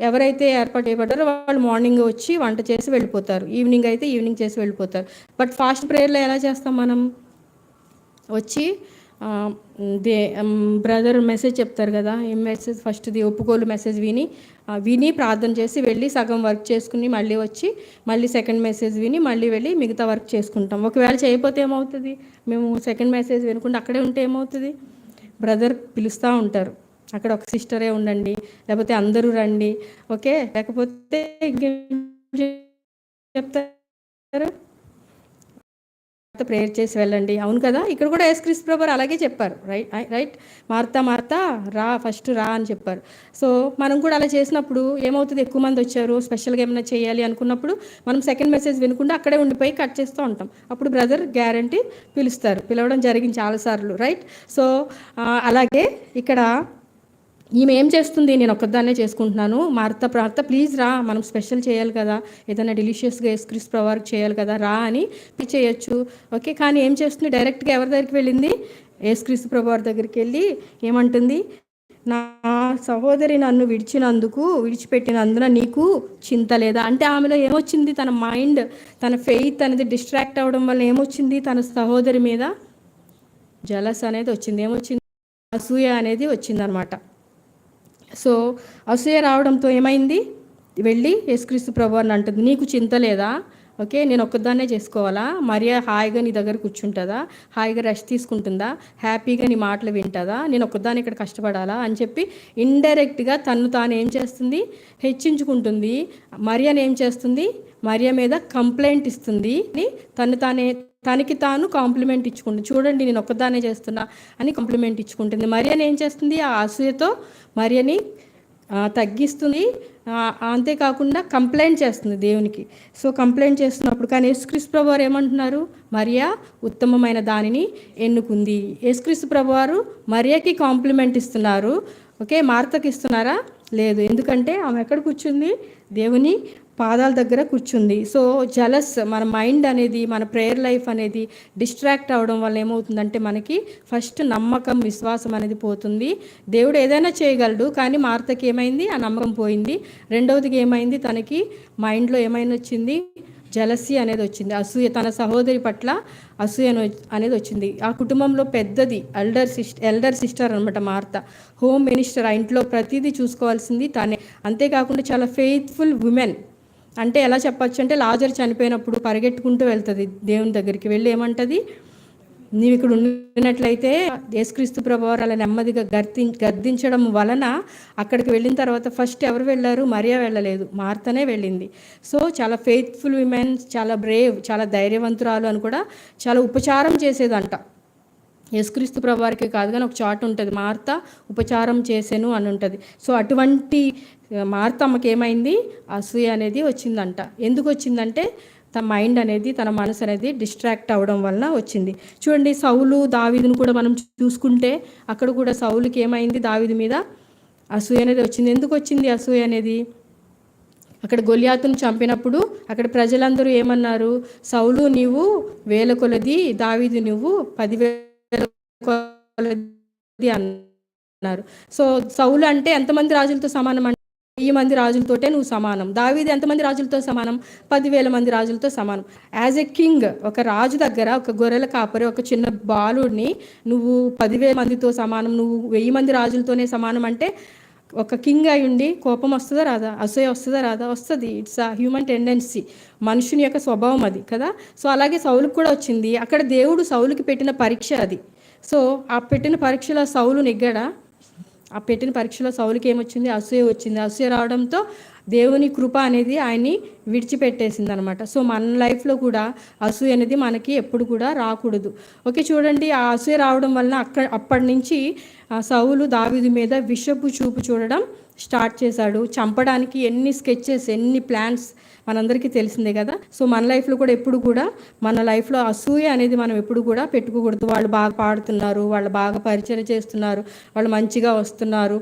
ఎవరైతే ఏర్పాటు చేయబడ్డారో వాళ్ళు మార్నింగ్ వచ్చి వంట చేసి వెళ్ళిపోతారు, ఈవినింగ్ అయితే ఈవినింగ్ చేసి వెళ్ళిపోతారు. బట్ ఫాస్ట్ ప్రేయర్లో ఎలా చేస్తాం మనం? వచ్చి బ్రదర్ మెసేజ్ చెప్తారు కదా, ఏం మెసేజ్, ఫస్ట్ది ఒప్పుకోలు మెసేజ్ విని ప్రార్థన చేసి వెళ్ళి సగం వర్క్ చేసుకుని మళ్ళీ వచ్చి మళ్ళీ సెకండ్ మెసేజ్ విని మళ్ళీ వెళ్ళి మిగతా వర్క్ చేసుకుంటాం. ఒకవేళ చేయకపోతే ఏమవుతుంది, మేము సెకండ్ మెసేజ్ వినకుండా అక్కడే ఉంటే ఏమవుతుంది, బ్రదర్ పిలుస్తూ ఉంటారు, అక్కడ ఒక సిస్టరే ఉండండి, లేకపోతే అందరూ రండి, ఓకే, లేకపోతే ఇంకేం చెప్తారు, ప్రేయర్ చేసి వెళ్ళండి. అవును కదా, ఇక్కడ కూడా యేసుక్రీస్తు ప్రభువు అలాగే చెప్పారు, రైట్, మార్తా రా, ఫస్ట్ రా అని చెప్పారు. సో మనం కూడా అలా చేసినప్పుడు ఏమవుతుంది, ఎక్కువ మంది వచ్చారు, స్పెషల్గా ఏమైనా చేయాలి అనుకున్నప్పుడు మనం సెకండ్ మెసేజ్ వినకుండా అక్కడే ఉండిపోయి కట్ చేస్తూ ఉంటాం. అప్పుడు బ్రదర్ గ్యారంటీ పిలవడం జరిగింది చాలాసార్లు, రైట్. సో అలాగే ఇక్కడ ఈమె ఏం చేస్తుంది, నేను ఒక్కదాన్నే చేసుకుంటున్నాను, మార్త ప్లీజ్ రా, మనం స్పెషల్ చేయాలి కదా, ఏదైనా డెలిషియస్గా యేసుక్రీస్తు ప్రభువుకి చేయాలి కదా, రా అని చేయొచ్చు, ఓకే. కానీ ఏం చేస్తుంది, డైరెక్ట్గా ఎవరి దగ్గరికి వెళ్ళింది, యేసుక్రీస్తు ప్రభువు దగ్గరికి వెళ్ళి ఏమంటుంది, నా సహోదరి నన్ను విడిచిపెట్టినందున నీకు చింత లేదా? అంటే ఆమెలో ఏమొచ్చింది, తన మైండ్, తన ఫెయిత్ అనేది డిస్ట్రాక్ట్ అవ్వడం వల్ల ఏమొచ్చింది, తన సహోదరి మీద జలస్ అనేది వచ్చింది, ఏమొచ్చింది, అసూయ అనేది వచ్చిందనమాట. సో అసూయ రావడంతో ఏమైంది, వెళ్ళి యేసుక్రీస్తు ప్రభువుని అంటుంది, నీకు చింత లేదా, ఓకే, నేను ఒక్కదాన్నే చేసుకోవాలా, మరియా హాయిగా నీ దగ్గర కూర్చుంటుందా, హాయిగా రెస్ట్ తీసుకుంటుందా, హ్యాపీగా నీ మాటలు వింటుందా, నేను ఒక్కదాన్ని ఇక్కడ కష్టపడాలా అని చెప్పి ఇండైరెక్ట్గా తాను ఏం చేస్తుంది, హెచ్చించుకుంటుంది. మరియాని ఏం చేస్తుంది, మరియా మీద కంప్లైంట్ ఇస్తుంది, తనకి తాను కాంప్లిమెంట్ ఇచ్చుకుంటుంది. చూడండి నేను ఒక్కదానే చేస్తున్నా అని కాంప్లిమెంట్ ఇచ్చుకుంటుంది. మరియాని ఏం చేస్తుంది, ఆ అసూయతో మరియాని తగ్గిస్తుంది. అంతేకాకుండా కంప్లైంట్ చేస్తుంది దేవునికి. సో కంప్లైంట్ చేస్తున్నప్పుడు కానీ యేసుక్రీస్తు ప్రభువారు ఏమంటున్నారు, మరియా ఉత్తమమైన దానిని ఎన్నుకుంది. యేసుక్రీస్తు ప్రభువారు మరియాకి కాంప్లిమెంట్ ఇస్తున్నారు, ఓకే, మార్తకి ఇస్తున్నారా? లేదు. ఎందుకంటే ఆమె ఎక్కడ కూర్చుంది, దేవుని పాదాల దగ్గర కూర్చుంది. సో జలస్, మన మైండ్ అనేది, మన ప్రేయర్ లైఫ్ అనేది డిస్ట్రాక్ట్ అవ్వడం వల్ల ఏమవుతుందంటే మనకి ఫస్ట్ నమ్మకం, విశ్వాసం అనేది పోతుంది. దేవుడు ఏదైనా చేయగలడు, కానీ మార్తకి ఏమైంది, ఆ నమ్మకం పోయింది. రెండవదికి ఏమైంది, తనకి మైండ్లో ఏమైనా వచ్చింది, జలసీ అనేది వచ్చింది, అసూయ, తన సహోదరి పట్ల అసూయ అనేది వచ్చింది. ఆ కుటుంబంలో పెద్దది ఎల్డర్ సిస్టర్ అనమాట మార్త, హోమ్ మినిస్టర్, ఆ ఇంట్లో ప్రతిదీ చూసుకోవాల్సింది తనే. అంతేకాకుండా చాలా ఫెయిత్ఫుల్ ఉమెన్. అంటే ఎలా చెప్పచ్చు అంటే, లాజరు చనిపోయినప్పుడు పరిగెట్టుకుంటూ వెళ్తుంది దేవుని దగ్గరికి, వెళ్ళి ఏమంటుంది, నీవు ఇక్కడ ఉన్నట్లయితే యేసుక్రీస్తు ప్రభువారు అలా నెమ్మదిగా గద్దించడం వలన అక్కడికి వెళ్ళిన తర్వాత ఫస్ట్ ఎవరు వెళ్ళారు, మరియా వెళ్ళలేదు, మార్తనే వెళ్ళింది. సో చాలా ఫెయిత్ఫుల్ విమెన్, చాలా బ్రేవ్, చాలా ధైర్యవంతురాలు అని కూడా చాలా ఉపచారం చేసేదంట. యేసుక్రీస్తు ప్రభువారికి కాదు కానీ ఒక చాట్ ఉంటుంది, మార్త ఉపచారం చేసేను అని ఉంటుంది. సో అటువంటి మార్త అమ్మకి ఏమైంది, అసూయ అనేది వచ్చిందంట. ఎందుకు వచ్చిందంటే తన మైండ్ అనేది, తన మనసు అనేది డిస్ట్రాక్ట్ అవ్వడం వలన వచ్చింది. చూడండి సౌలు దావీదును కూడా మనం చూసుకుంటే అక్కడ కూడా సౌలుకి ఏమైంది, దావీదు మీద అసూయ అనేది వచ్చింది. ఎందుకు వచ్చింది అసూయ అనేది, అక్కడ గొలియాతును చంపినప్పుడు అక్కడ ప్రజలందరూ ఏమన్నారు, సౌలు నీవు 1000 కొలది, దావీదు నువ్వు 10,000 కొలది అన్నారు. అన్నారు. సో సౌలు అంటే ఎంతమంది రాజులతో సమానం అంటే 1000 మంది రాజులతోటే నువ్వు సమానం. దావీదు ఎంతమంది రాజులతో సమానం? 10,000 మంది రాజులతో సమానం. యాజ్ ఎ కింగ్, ఒక రాజు దగ్గర ఒక గొర్రెల కాపరి, ఒక చిన్న బాలుడిని నువ్వు 10,000 మందితో సమానం, నువ్వు 1000 మంది రాజులతోనే సమానం అంటే ఒక కింగ్ అయి ఉండి కోపం వస్తుందా రాదా? అసూయ వస్తుందా రాదా? వస్తుంది. ఇట్స్ అ హ్యూమన్ టెండెన్సీ, మనుషుని యొక్క స్వభావం అది కదా. సో అలాగే సౌలుకు కూడా వచ్చింది. అక్కడ దేవుడు సౌలుకి పెట్టిన పరీక్ష అది. సో ఆ పెట్టిన పరీక్షలో సౌలు నెగ్గాడా? ఆ పెట్టిన పరీక్షలో సౌలుకి ఏమొచ్చింది? అసూయ వచ్చింది. అసూయ రావడంతో దేవుని కృప అనేది ఆయన్ని విడిచిపెట్టేసింది అనమాట. సో మన లైఫ్లో కూడా అసూయ అనేది మనకి ఎప్పుడు కూడా రాకూడదు. ఓకే, చూడండి, ఆ అసూయ రావడం వలన అప్పటి నుంచి సౌలు దావీదు మీద విషపు చూపు చూడడం స్టార్ట్ చేశాడు. చంపడానికి ఎన్ని స్కెచెస్, ఎన్ని ప్లాన్స్ మనందరికీ తెలిసిందే కదా. సో మన లైఫ్లో కూడా ఎప్పుడు కూడా మన లైఫ్లో అసూయ అనేది మనం ఎప్పుడు కూడా పెట్టుకోకూడదు. వాళ్ళు బాగా పాడుతున్నారు, వాళ్ళు బాగా పరిచయం చేస్తున్నారు, వాళ్ళు మంచిగా వస్తున్నారు,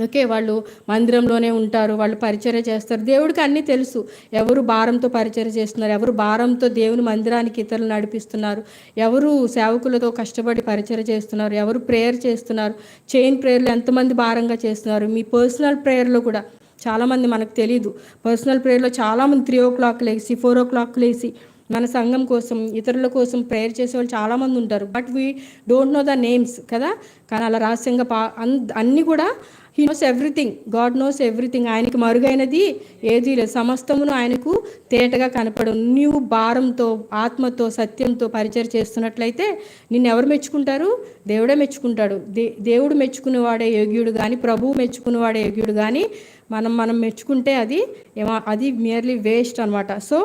ఓకే, వాళ్ళు మందిరంలోనే ఉంటారు, వాళ్ళు పరిచర్య చేస్తారు. దేవుడికి అన్నీ తెలుసు. ఎవరు భారంతో పరిచర్య చేస్తున్నారు, ఎవరు భారంతో దేవుని మందిరానికి ఇతరులు నడిపిస్తున్నారు, ఎవరు సేవకులతో కష్టపడి పరిచర్య చేస్తున్నారు, ఎవరు ప్రేయర్ చేస్తున్నారు, చైన్ ప్రేయర్లు ఎంతమంది భారంగా చేస్తున్నారు. మీ పర్సనల్ ప్రేయర్లో కూడా చాలామంది మనకు తెలియదు. పర్సనల్ ప్రేయర్లో చాలామంది 3 o'clock లేసి 4 o'clock లేసి మన సంఘం కోసం, ఇతరుల కోసం ప్రేయర్ చేసే వాళ్ళు చాలామంది ఉంటారు. But we don't know the names కదా. కానీ అలా రహస్యంగా అన్నీ కూడా he knows everything, God knows everything. ఆయనకి మరుగైనది ఏదీ లేదు. సమస్తమును ఆయనకు తేటగా కనపడు. నీవు భారంతో, ఆత్మతో, సత్యంతో పరిచయం చేస్తున్నట్లయితే నిన్ను ఎవరు మెచ్చుకుంటారు? దేవుడే మెచ్చుకుంటాడు. దేవుడు మెచ్చుకునేవాడే యోగ్యుడు కానీ, ప్రభువు మెచ్చుకునేవాడే యోగ్యుడు కానీ, మనం మెచ్చుకుంటే అది మియర్లీ వేస్ట్ అనమాట. సో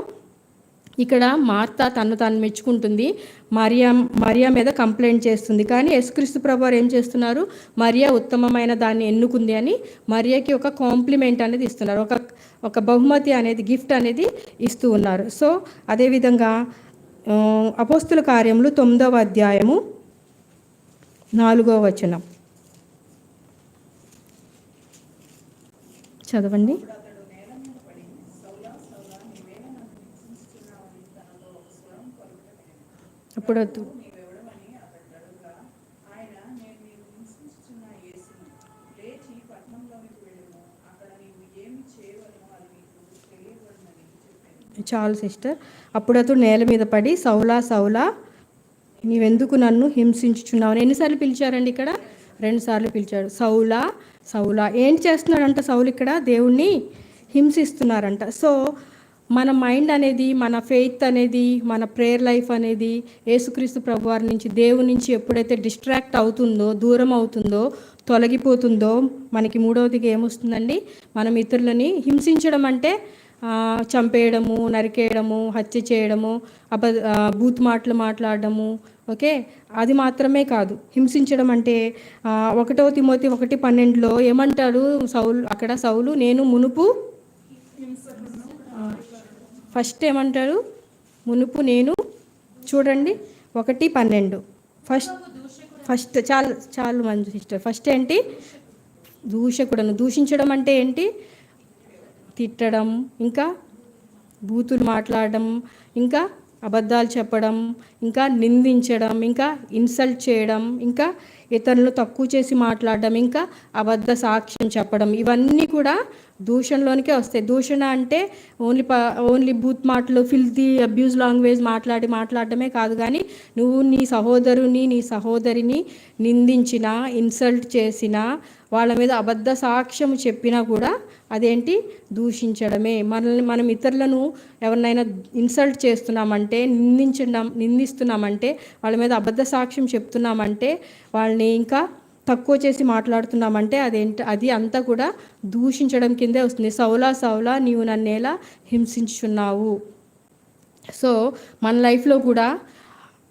ఇక్కడ మార్తా తను మెచ్చుకుంటుంది, మరియా మీద కంప్లైంట్ చేస్తుంది. కానీ యేసుక్రీస్తు ప్రభువారు ఏం చేస్తున్నారు? మరియా ఉత్తమమైన దాన్ని ఎన్నుకుంది అని మరియాకి ఒక కాంప్లిమెంట్ అనేది ఇస్తున్నారు, ఒక బహుమతి అనేది, గిఫ్ట్ అనేది ఇస్తూ ఉన్నారు. సో అదేవిధంగా అపోస్తుల కార్యములు 9వ అధ్యాయము 4వ వచనం చదవండి. అప్పుడు చాలు సిస్టర్. అప్పుడు అతడు నేల మీద పడి, సౌలా సౌలా నీవెందుకు నన్ను హింసించుచున్నావు? ఎన్నిసార్లు పిలిచారండి ఇక్కడ? 2 సార్లు పిలిచాడు. సౌలా సౌలా ఏంటి చేస్తున్నాడంట? సౌలు ఇక్కడ దేవుణ్ణి హింసిస్తున్నారంట. సో మన మైండ్ అనేది, మన ఫెయిత్ అనేది, మన ప్రేయర్ లైఫ్ అనేది యేసుక్రీస్తు ప్రభువారి నుంచి, దేవుని నుంచి ఎప్పుడైతే డిస్ట్రాక్ట్ అవుతుందో, దూరం అవుతుందో, తొలగిపోతుందో, మనకి మూడవదిగా ఏమొస్తుందండి? మనం ఇతరులని హింసించడం అంటే చంపేయడము, నరికేయడము, హత్య చేయడము, బూత్ మాటలు మాట్లాడడము, ఓకే, అది మాత్రమే కాదు. హింసించడం అంటే 1 తిమోతి 1:12 ఏమంటాడు సౌలు? నేను మునుపు ఫస్ట్ ఏమంటాడు? మునుపు నేను, చూడండి 1:12 ఫస్ట్ చాలు మంచి సిస్టర్. ఫస్ట్ ఏంటి? దూషకుడను. దూషించడం అంటే ఏంటి? తిట్టడం, ఇంకా బూతులు మాట్లాడడం, ఇంకా అబద్ధాలు చెప్పడం, ఇంకా నిందించడం, ఇంకా ఇన్సల్ట్ చేయడం, ఇంకా ఇతరులను తక్కువ చేసి మాట్లాడడం, ఇంకా అబద్ధ సాక్ష్యం చెప్పడం, ఇవన్నీ కూడా దూషణలోనికే వస్తాయి. దూషణ అంటే ఓన్లీ బూత్ మాటలు, ఫిల్తీ అబ్యూజ్ లాంగ్వేజ్ మాట్లాడడమే కాదు. కానీ నువ్వు నీ సహోదరుని, నీ సహోదరిని నిందించినా, ఇన్సల్ట్ చేసినా, వాళ్ళ మీద అబద్ధ సాక్ష్యం చెప్పినా కూడా అదేంటి? దూషించడమే. మనం ఇతరులను ఎవరినైనా ఇన్సల్ట్ చేస్తున్నామంటే, నిందిస్తున్నామంటే, వాళ్ళ మీద అబద్ధ సాక్ష్యం చెప్తున్నామంటే, వాళ్ళని ఇంకా తక్కువ చేసి మాట్లాడుతున్నామంటే అది అంతా కూడా దూషించడం కిందే వస్తుంది. సౌలా సౌలా నీవు నన్నేలా హింసించుచున్నావు. సో మన లైఫ్లో కూడా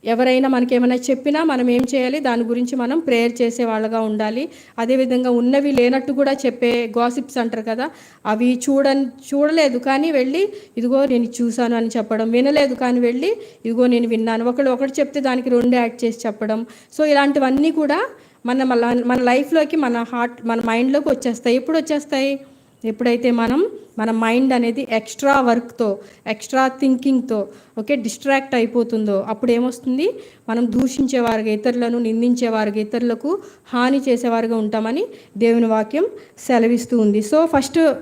ఎవరైనా మనకేమైనా చెప్పినా మనం ఏం చేయాలి? దాని గురించి మనం ప్రేయర్ చేసే వాళ్ళగా ఉండాలి. అదేవిధంగా ఉన్నవి లేనట్టు కూడా చెప్పే గాసిప్స్ అంటారు కదా, అవి చూడలేదు కానీ వెళ్ళి ఇదిగో నేను చూశాను అని చెప్పడం, వినలేదు కానీ వెళ్ళి ఇదిగో నేను విన్నాను, ఒకటి చెప్తే దానికి 2 యాడ్ చేసి చెప్పడం. సో ఇలాంటివన్నీ కూడా మన లైఫ్లోకి, మన మైండ్లోకి వచ్చేస్తాయి. ఎప్పుడు వచ్చేస్తాయి? ఎప్పుడైతే మన మైండ్ అనేది ఎక్స్ట్రా వర్క్తో, ఎక్స్ట్రా థింకింగ్తో డిస్ట్రాక్ట్ అయిపోతుందో అప్పుడు ఏమొస్తుంది, మనం దూషించేవారుగా, ఇతరులను నిందించేవారుగా, ఇతరులకు హాని చేసేవారుగా ఉంటామని దేవుని వాక్యం సెలవిస్తూ ఉంది. సో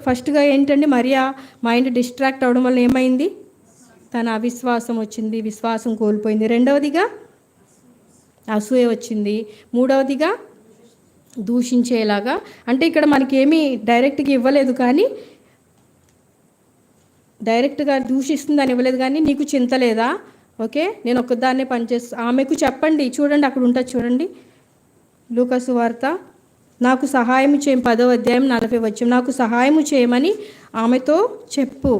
ఫస్ట్గా ఏంటంటే మరియా మైండ్ డిస్ట్రాక్ట్ అవ్వడం వల్ల ఏమైంది, తన అవిశ్వాసం వచ్చింది, విశ్వాసం కోల్పోయింది. రెండవదిగా అసూయ వచ్చింది. మూడవదిగా దూషించేలాగా, అంటే ఇక్కడ మనకేమీ డైరెక్ట్గా ఇవ్వలేదు, కానీ డైరెక్ట్గా దూషిస్తుందని ఇవ్వలేదు, కానీ నీకు చింత లేదా, నేను ఒక్కదాన్నే ఆమెకు చెప్పండి. చూడండి అక్కడ ఉంటుంది, చూడండి లూకాసు వార్త, నాకు సహాయం చేయం 10వ అధ్యాయం 40 వచనం, నాకు సహాయం చేయమని ఆమెతో చెప్పు.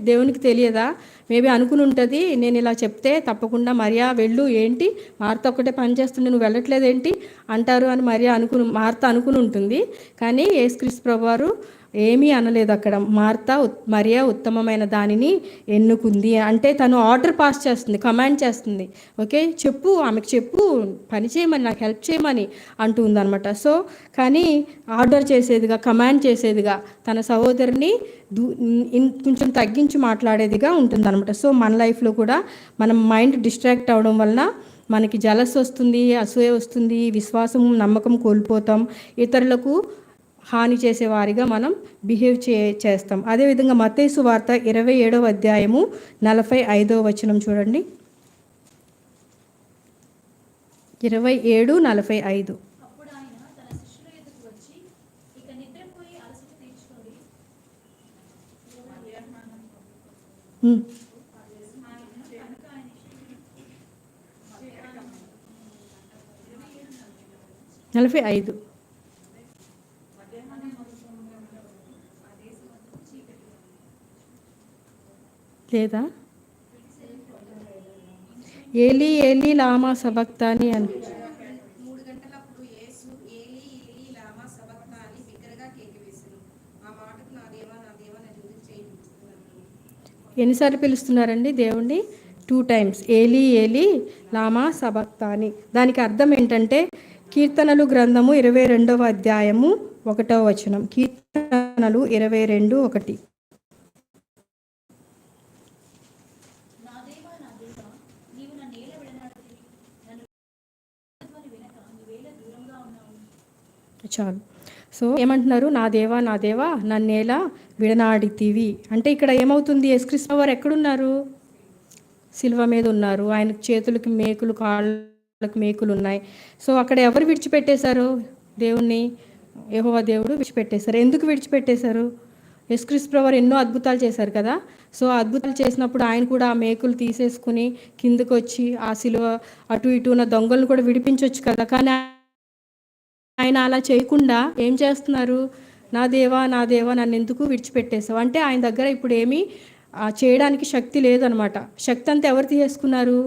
దేవునికి తెలియదా? మేబీ అనుకుని ఉంటుంది, నేను ఇలా చెప్తే తప్పకుండా మరియా వెళ్ళు, ఏంటి మార్త ఒక్కటే పని చేస్తుండే నువ్వు వెళ్ళట్లేదేంటి అంటారు అని మార్త అనుకుని ఉంటుంది. కానీ యేసుక్రీస్తు ప్రభువారు ఏమీ అనలేదు అక్కడ. మరియా ఉత్తమమైన దానిని ఎన్నుకుంది అంటే తను ఆర్డర్ పాస్ చేస్తుంది, కమాండ్ చేస్తుంది. చెప్పు, ఆమెకు చెప్పు, పని చేయమని, నాకు హెల్ప్ చేయమని అంటూ ఉందన్నమాట. సో కానీ ఆర్డర్ చేసేదిగా, కమాండ్ చేసేదిగా, తన సహోదరిని కొంచెం తగ్గించి మాట్లాడేదిగా ఉంటుందన్నమాట. సో మన లైఫ్లో కూడా మనం మైండ్ డిస్ట్రాక్ట్ అవ్వడం వలన మనకి జలస్ వస్తుంది, అసూయ వస్తుంది, విశ్వాసం, నమ్మకం కోల్పోతాం, ఇతరులకు హాని చేసేవారిగా మనం బిహేవ్ చేస్తాం. అదేవిధంగా మత్తయి సువార్త 27వ అధ్యాయము 45వ వచనం చూడండి. 27:45. నలభై ఐదు. లేదా ఏలీ ఏలీ లామా సబక్తాని అని. 3 గంటలప్పుడు యేసు ఏలీ ఏలీ లామా సబక్తాని బిగ్గరగా కేకవేసెను. ఆ మాటకు నా దేవా నా దేవా నన్ను ఎందుకు చేయుచున్నావు. ఎన్నిసార్లు పిలుస్తున్నారండి దేవుణ్ణి? 2 times. ఏలీ ఏలీ లామా సబక్తాని. దానికి అర్థం ఏంటంటే కీర్తనలు గ్రంథము 22వ అధ్యాయము 1వ వచనం. కీర్తనలు 22:1. చాలు. సో ఏమంటున్నారు, నా దేవా నా దేవా నన్నేలా విడనాడితివి అంటే ఇక్కడ ఏమవుతుంది, యేసుక్రీస్తు వారు ఎక్కడున్నారు? శిలువ మీద ఉన్నారు. ఆయన చేతులకి మేకులు, కాళ్ళకి మేకులు ఉన్నాయి. సో అక్కడ ఎవరు విడిచిపెట్టేశారు దేవుణ్ణి? యెహోవా దేవుడు విడిచిపెట్టేశారు. ఎందుకు విడిచిపెట్టేశారు? యేసుక్రీస్తు వారు ఎన్నో అద్భుతాలు చేశారు కదా. సో అద్భుతాలు చేసినప్పుడు ఆయన కూడా ఆ మేకులు తీసేసుకుని కిందకు వచ్చి ఆ శిలువ అటు ఇటు ఉన్న దొంగలను కూడా విడిపించవచ్చు కదా. కానీ ఆయన అలా చేయకుండా ఏం చేస్తున్నారు? నా దేవా నా దేవా నన్ను ఎందుకు విడిచిపెట్టేశావు అంటే ఆయన దగ్గర ఇప్పుడు ఏమీ చేయడానికి శక్తి లేదనమాట. శక్తి అంతా ఎవరు తీసేసుకున్నారు?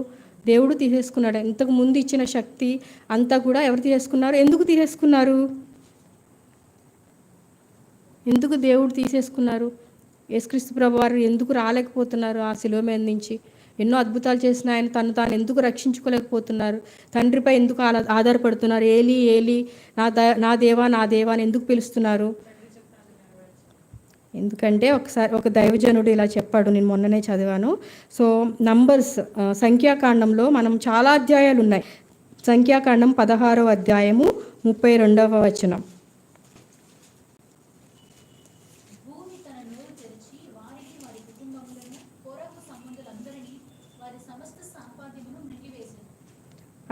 దేవుడు తీసేసుకున్నాడు. ఇంతకు ముందు ఇచ్చిన శక్తి అంతా కూడా ఎవరు తీసేసుకున్నారు? ఎందుకు తీసేసుకున్నారు? ఎందుకు దేవుడు తీసేసుకున్నారు? యేసుక్రీస్తు ప్రభువారు ఎందుకు రాలేకపోతున్నారు ఆ శిలువ మీద నుంచి? ఎన్నో అద్భుతాలు చేసిన ఆయన తాను ఎందుకు రక్షించుకోలేకపోతున్నారు? తండ్రిపై ఎందుకు ఆధారపడుతున్నారు? ఏలీ ఏలీ నా దేవా నా దేవా అని ఎందుకు పిలుస్తున్నారు? ఎందుకంటే ఒకసారి ఒక దైవజనుడు ఇలా చెప్పాడు, నేను మొన్ననే చదివాను. సో నంబర్స్, సంఖ్యాకాండంలో మనం చాలా అధ్యాయాలు ఉన్నాయి. సంఖ్యాకాండం 16వ అధ్యాయము 32వ వచనం.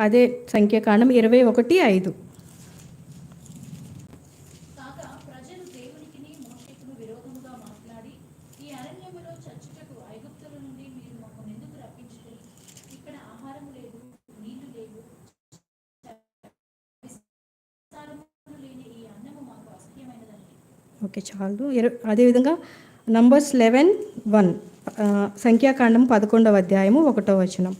అదే సంఖ్యాకాండం 21:5. ఓకే చాలు. అదేవిధంగా నంబర్స్ 11:1, సంఖ్యాకాండం 11వ అధ్యాయము 1వ వచనం.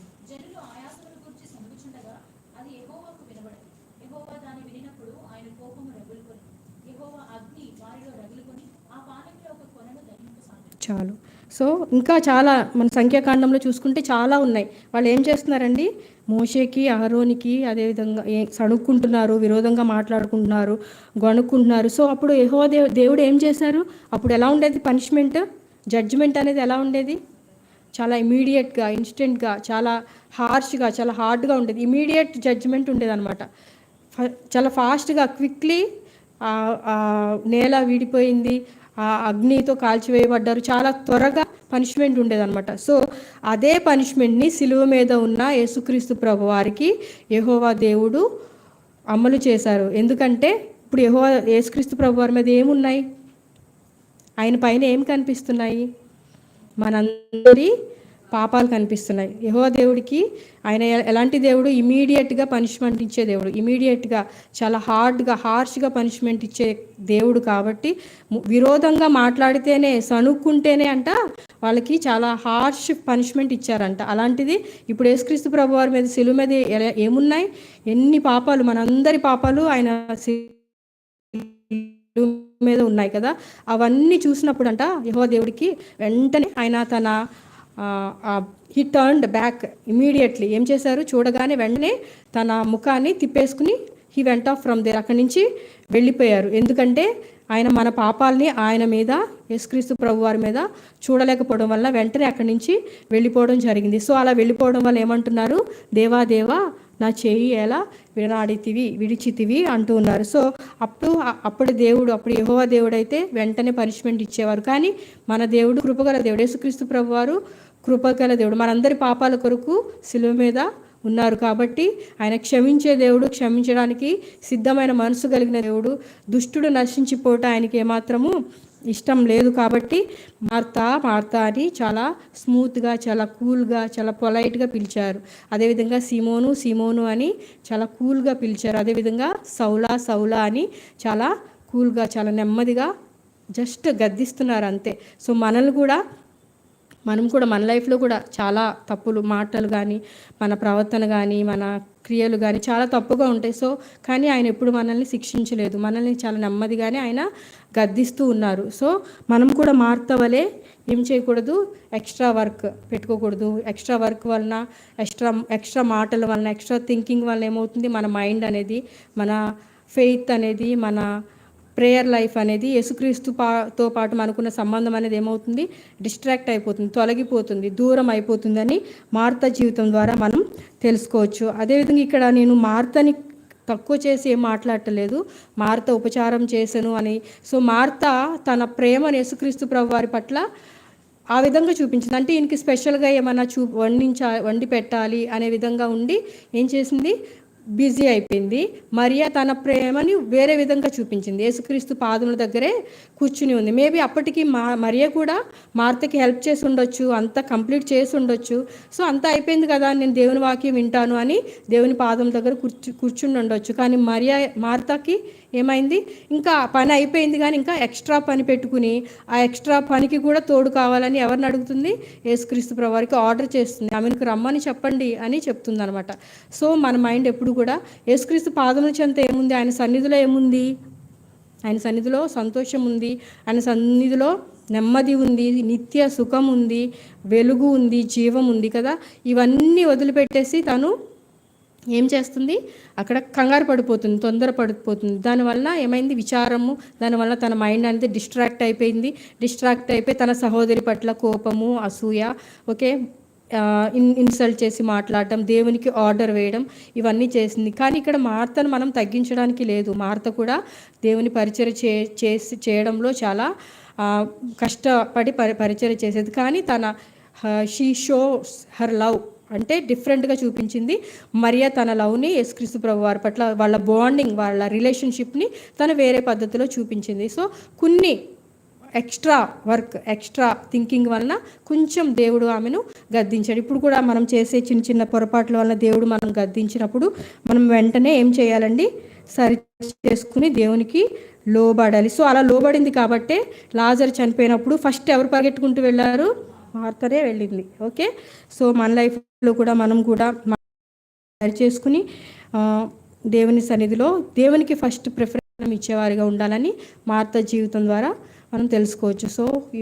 చాలు. సో ఇంకా చాలా మన సంఖ్యాకాండంలో చూసుకుంటే చాలా ఉన్నాయి. వాళ్ళు ఏం చేస్తున్నారండి, మోషేకి అహరోనికి అదేవిధంగా సణుక్కుంటున్నారు, విరోధంగా మాట్లాడుకుంటున్నారు, గొణుక్కుంటున్నారు. సో అప్పుడు యెహోవా దేవుడు ఏం చేశారు, అప్పుడు ఎలా ఉండేది పనిష్మెంట్, జడ్జిమెంట్ అనేది ఎలా ఉండేది, చాలా ఇమీడియట్గా, ఇన్స్టెంట్గా, చాలా హార్ష్గా, చాలా హార్డ్గా ఉండేది. ఇమీడియట్ జడ్జిమెంట్ ఉండేది అనమాట. చాలా ఫాస్ట్గా, క్విక్లీ నేల విడిపోయింది, ఆ అగ్నితో కాల్చివేయబడ్డారు, చాలా త్వరగా పనిష్మెంట్ ఉండేదన్నమాట. సో అదే పనిష్మెంట్ని సిలువ మీద ఉన్న యేసుక్రీస్తు ప్రభు వారికి యెహోవా దేవుడు అమలు చేశారు. ఎందుకంటే ఇప్పుడు యేసుక్రీస్తు ప్రభు వారి మీద ఏమున్నాయి, ఆయన పైన ఏం కనిపిస్తున్నాయి, మనందరి పాపాలు కనిపిస్తున్నాయి. యెహోవా దేవుడికి ఆయన ఎలాంటి దేవుడు, ఇమీడియట్గా పనిష్మెంట్ ఇచ్చే దేవుడు, ఇమీడియట్గా చాలా హార్ష్గా పనిష్మెంట్ ఇచ్చే దేవుడు. కాబట్టి విరోధంగా మాట్లాడితేనే, సణుక్కుంటేనే అంట వాళ్ళకి చాలా హార్ష్ పనిష్మెంట్ ఇచ్చారంట. అలాంటిది ఇప్పుడు యేసుక్రీస్తు ప్రభు వారి మీద సిలువ మీద ఏమున్నాయి, ఎన్ని పాపాలు, మనందరి పాపాలు ఆయన మీద ఉన్నాయి కదా. అవన్నీ చూసినప్పుడు అంట యెహోవా దేవుడికి వెంటనే ఆయన తన హీ టర్న్డ్ బ్యాక్ ఇమీడియట్లీ. ఏం చేశారు, చూడగానే వెంటనే తన ముఖాన్ని తిప్పేసుకుని he went off from there, అక్కడి నుంచి వెళ్ళిపోయారు. ఎందుకంటే ఆయన మన పాపాలని ఆయన మీద, యేసుక్రీస్తు ప్రభు వారి మీద చూడలేకపోవడం వల్ల వెంటనే అక్కడి నుంచి వెళ్ళిపోవడం జరిగింది. సో అలా వెళ్ళిపోవడం వల్ల ఏమంటున్నారు, దేవా దేవా నా చేయి ఎలా విడిచితివి అంటూ ఉన్నారు. సో అప్పుడు యెహోవా దేవుడు అయితే వెంటనే పనిష్మెంట్ ఇచ్చేవారు. కానీ మన దేవుడు కృపగల దేవుడు, యేసుక్రీస్తు ప్రభు వారు కృపగల దేవుడు, మనందరి పాపాల కొరకు సిలువ మీద ఉన్నారు. కాబట్టి ఆయన క్షమించే దేవుడు, క్షమించడానికి సిద్ధమైన మనసు కలిగిన దేవుడు. దుష్టుడు నశించిపోవటం ఆయనకి ఏమాత్రము ఇష్టం లేదు. కాబట్టి మార్తా అని చాలా స్మూత్గా, చాలా కూల్గా, చాలా పొలైట్గా పిలిచారు. అదేవిధంగా సీమోను అని చాలా కూల్గా పిలిచారు. అదేవిధంగా సౌలా అని చాలా కూల్గా, చాలా నెమ్మదిగా జస్ట్ గద్దిస్తున్నారు అంతే. సో మనం కూడా మన లైఫ్లో కూడా చాలా తప్పులు, మాటలు కానీ, మన ప్రవర్తన కానీ, మన క్రియలు కానీ చాలా తప్పుగా ఉంటాయి. సో కానీ ఆయన ఎప్పుడు మనల్ని శిక్షించలేదు, మనల్ని చాలా నెమ్మదిగానే ఆయన గద్దిస్తూ ఉన్నారు. సో మనం కూడా మార్తా వలె ఏం చేయకూడదు, ఎక్స్ట్రా వర్క్ పెట్టుకోకూడదు. ఎక్స్ట్రా వర్క్ వలన, ఎక్స్ట్రా మాటల వలన, ఎక్స్ట్రా థింకింగ్ వలన ఏమవుతుంది, మన మైండ్ అనేది, మన ఫెయిత్ అనేది, మన ప్రేయర్ లైఫ్ అనేది, యేసుక్రీస్తుతో పాటు మనకున్న సంబంధం అనేది ఏమవుతుంది, డిస్ట్రాక్ట్ అయిపోతుంది, తొలగిపోతుంది, దూరం అయిపోతుందని మార్తా జీవితం ద్వారా మనం తెలుసుకోవచ్చు. అదేవిధంగా ఇక్కడ నేను మార్తాని తక్కువ చేసి ఏం మాట్లాడటలేదు, మార్తా ఉపచారం చేశాను అని. సో మార్తా తన ప్రేమను యేసుక్రీస్తు ప్రభు వారి పట్ల ఆ విధంగా చూపించింది. అంటే ఈయనకి స్పెషల్గా ఏమన్నా వండి పెట్టాలి అనే విధంగా ఉండి ఏం చేసింది, బిజీ అయిపోయింది. మరియా తన ప్రేమని వేరే విధంగా చూపించింది, యేసుక్రీస్తు పాదముల దగ్గరే కూర్చుని ఉంది. మేబీ అప్పటికి మరియా కూడా మార్తకి హెల్ప్ చేసి ఉండొచ్చు, అంతా కంప్లీట్ చేసి ఉండొచ్చు. సో అంతా అయిపోయింది కదా, నేను దేవుని వాక్యం వింటాను అని దేవుని పాదం దగ్గర కూర్చుని ఉండొచ్చు. కానీ మార్తకి ఏమైంది, ఇంకా పని అయిపోయింది కానీ ఇంకా ఎక్స్ట్రా పని పెట్టుకుని ఆ ఎక్స్ట్రా పనికి కూడా తోడు కావాలని ఎవరిని అడుగుతుంది, యేసుక్రీస్తు ప్రభువారికి ఆర్డర్ చేస్తుంది, ఆమెకు రమ్మని చెప్పండి అని చెప్తుంది అనమాట. సో మన మైండ్ ఎప్పుడు కూడా యేసుక్రీస్తు పాదముల చెంత ఏముంది, ఆయన సన్నిధిలో ఏముంది, ఆయన సన్నిధిలో సంతోషం ఉంది, ఆయన సన్నిధిలో నెమ్మది ఉంది, నిత్య సుఖం ఉంది, వెలుగు ఉంది, జీవం ఉంది కదా. ఇవన్నీ వదిలిపెట్టేసి తను ఏం చేస్తుంది, అక్కడ కంగారు పడిపోతుంది, తొందర పడిపోతుంది. దానివల్ల ఏమైంది, విచారము, దానివల్ల తన మైండ్ అనేది డిస్ట్రాక్ట్ అయిపోయి తన సహోదరి పట్ల కోపము, అసూయ, ఓకే, ఇన్సల్ట్ చేసి మాట్లాడటం, దేవునికి ఆర్డర్ వేయడం, ఇవన్నీ చేసింది. కానీ ఇక్కడ మార్తను మనం తగ్గించడానికి లేదు. మార్త కూడా దేవుని పరిచర్య చేయడంలో చాలా కష్టపడి పరిచర్య చేసేది. కానీ షీ షోస్ హర్ లవ్ అంటే డిఫరెంట్గా చూపించింది. మరియా తన లవ్ని యేసుక్రీస్తు ప్రభు వారి పట్ల, వాళ్ళ బాండింగ్, వాళ్ళ రిలేషన్షిప్ని తను వేరే పద్ధతిలో చూపించింది. సో కొన్ని ఎక్స్ట్రా వర్క్, ఎక్స్ట్రా థింకింగ్ వలన కొంచెం దేవుడు ఆమెను గద్దించాడు. ఇప్పుడు కూడా మనం చేసే చిన్న చిన్న పొరపాట్ల వలన దేవుడు మనం గద్దించినప్పుడు మనం వెంటనే ఏం చేయాలండి, సరి చేసుకుని దేవునికి లోబడాలి. సో అలా లోబడింది కాబట్టే లాజరు చనిపోయినప్పుడు ఫస్ట్ ఎవరు పరిగెట్టుకుంటూ వెళ్ళారు, మార్తనే వెళ్ళింది. ఓకే, సో మన లైఫ్లో కూడా మనం కూడా సరి చేసుకుని దేవుని సన్నిధిలో దేవునికి ఫస్ట్ ప్రిఫరెన్స్ ఇచ్చేవారిగా ఉండాలని మార్త జీవితం ద్వారా మనం తెలుసుకోవచ్చు. సో ఈ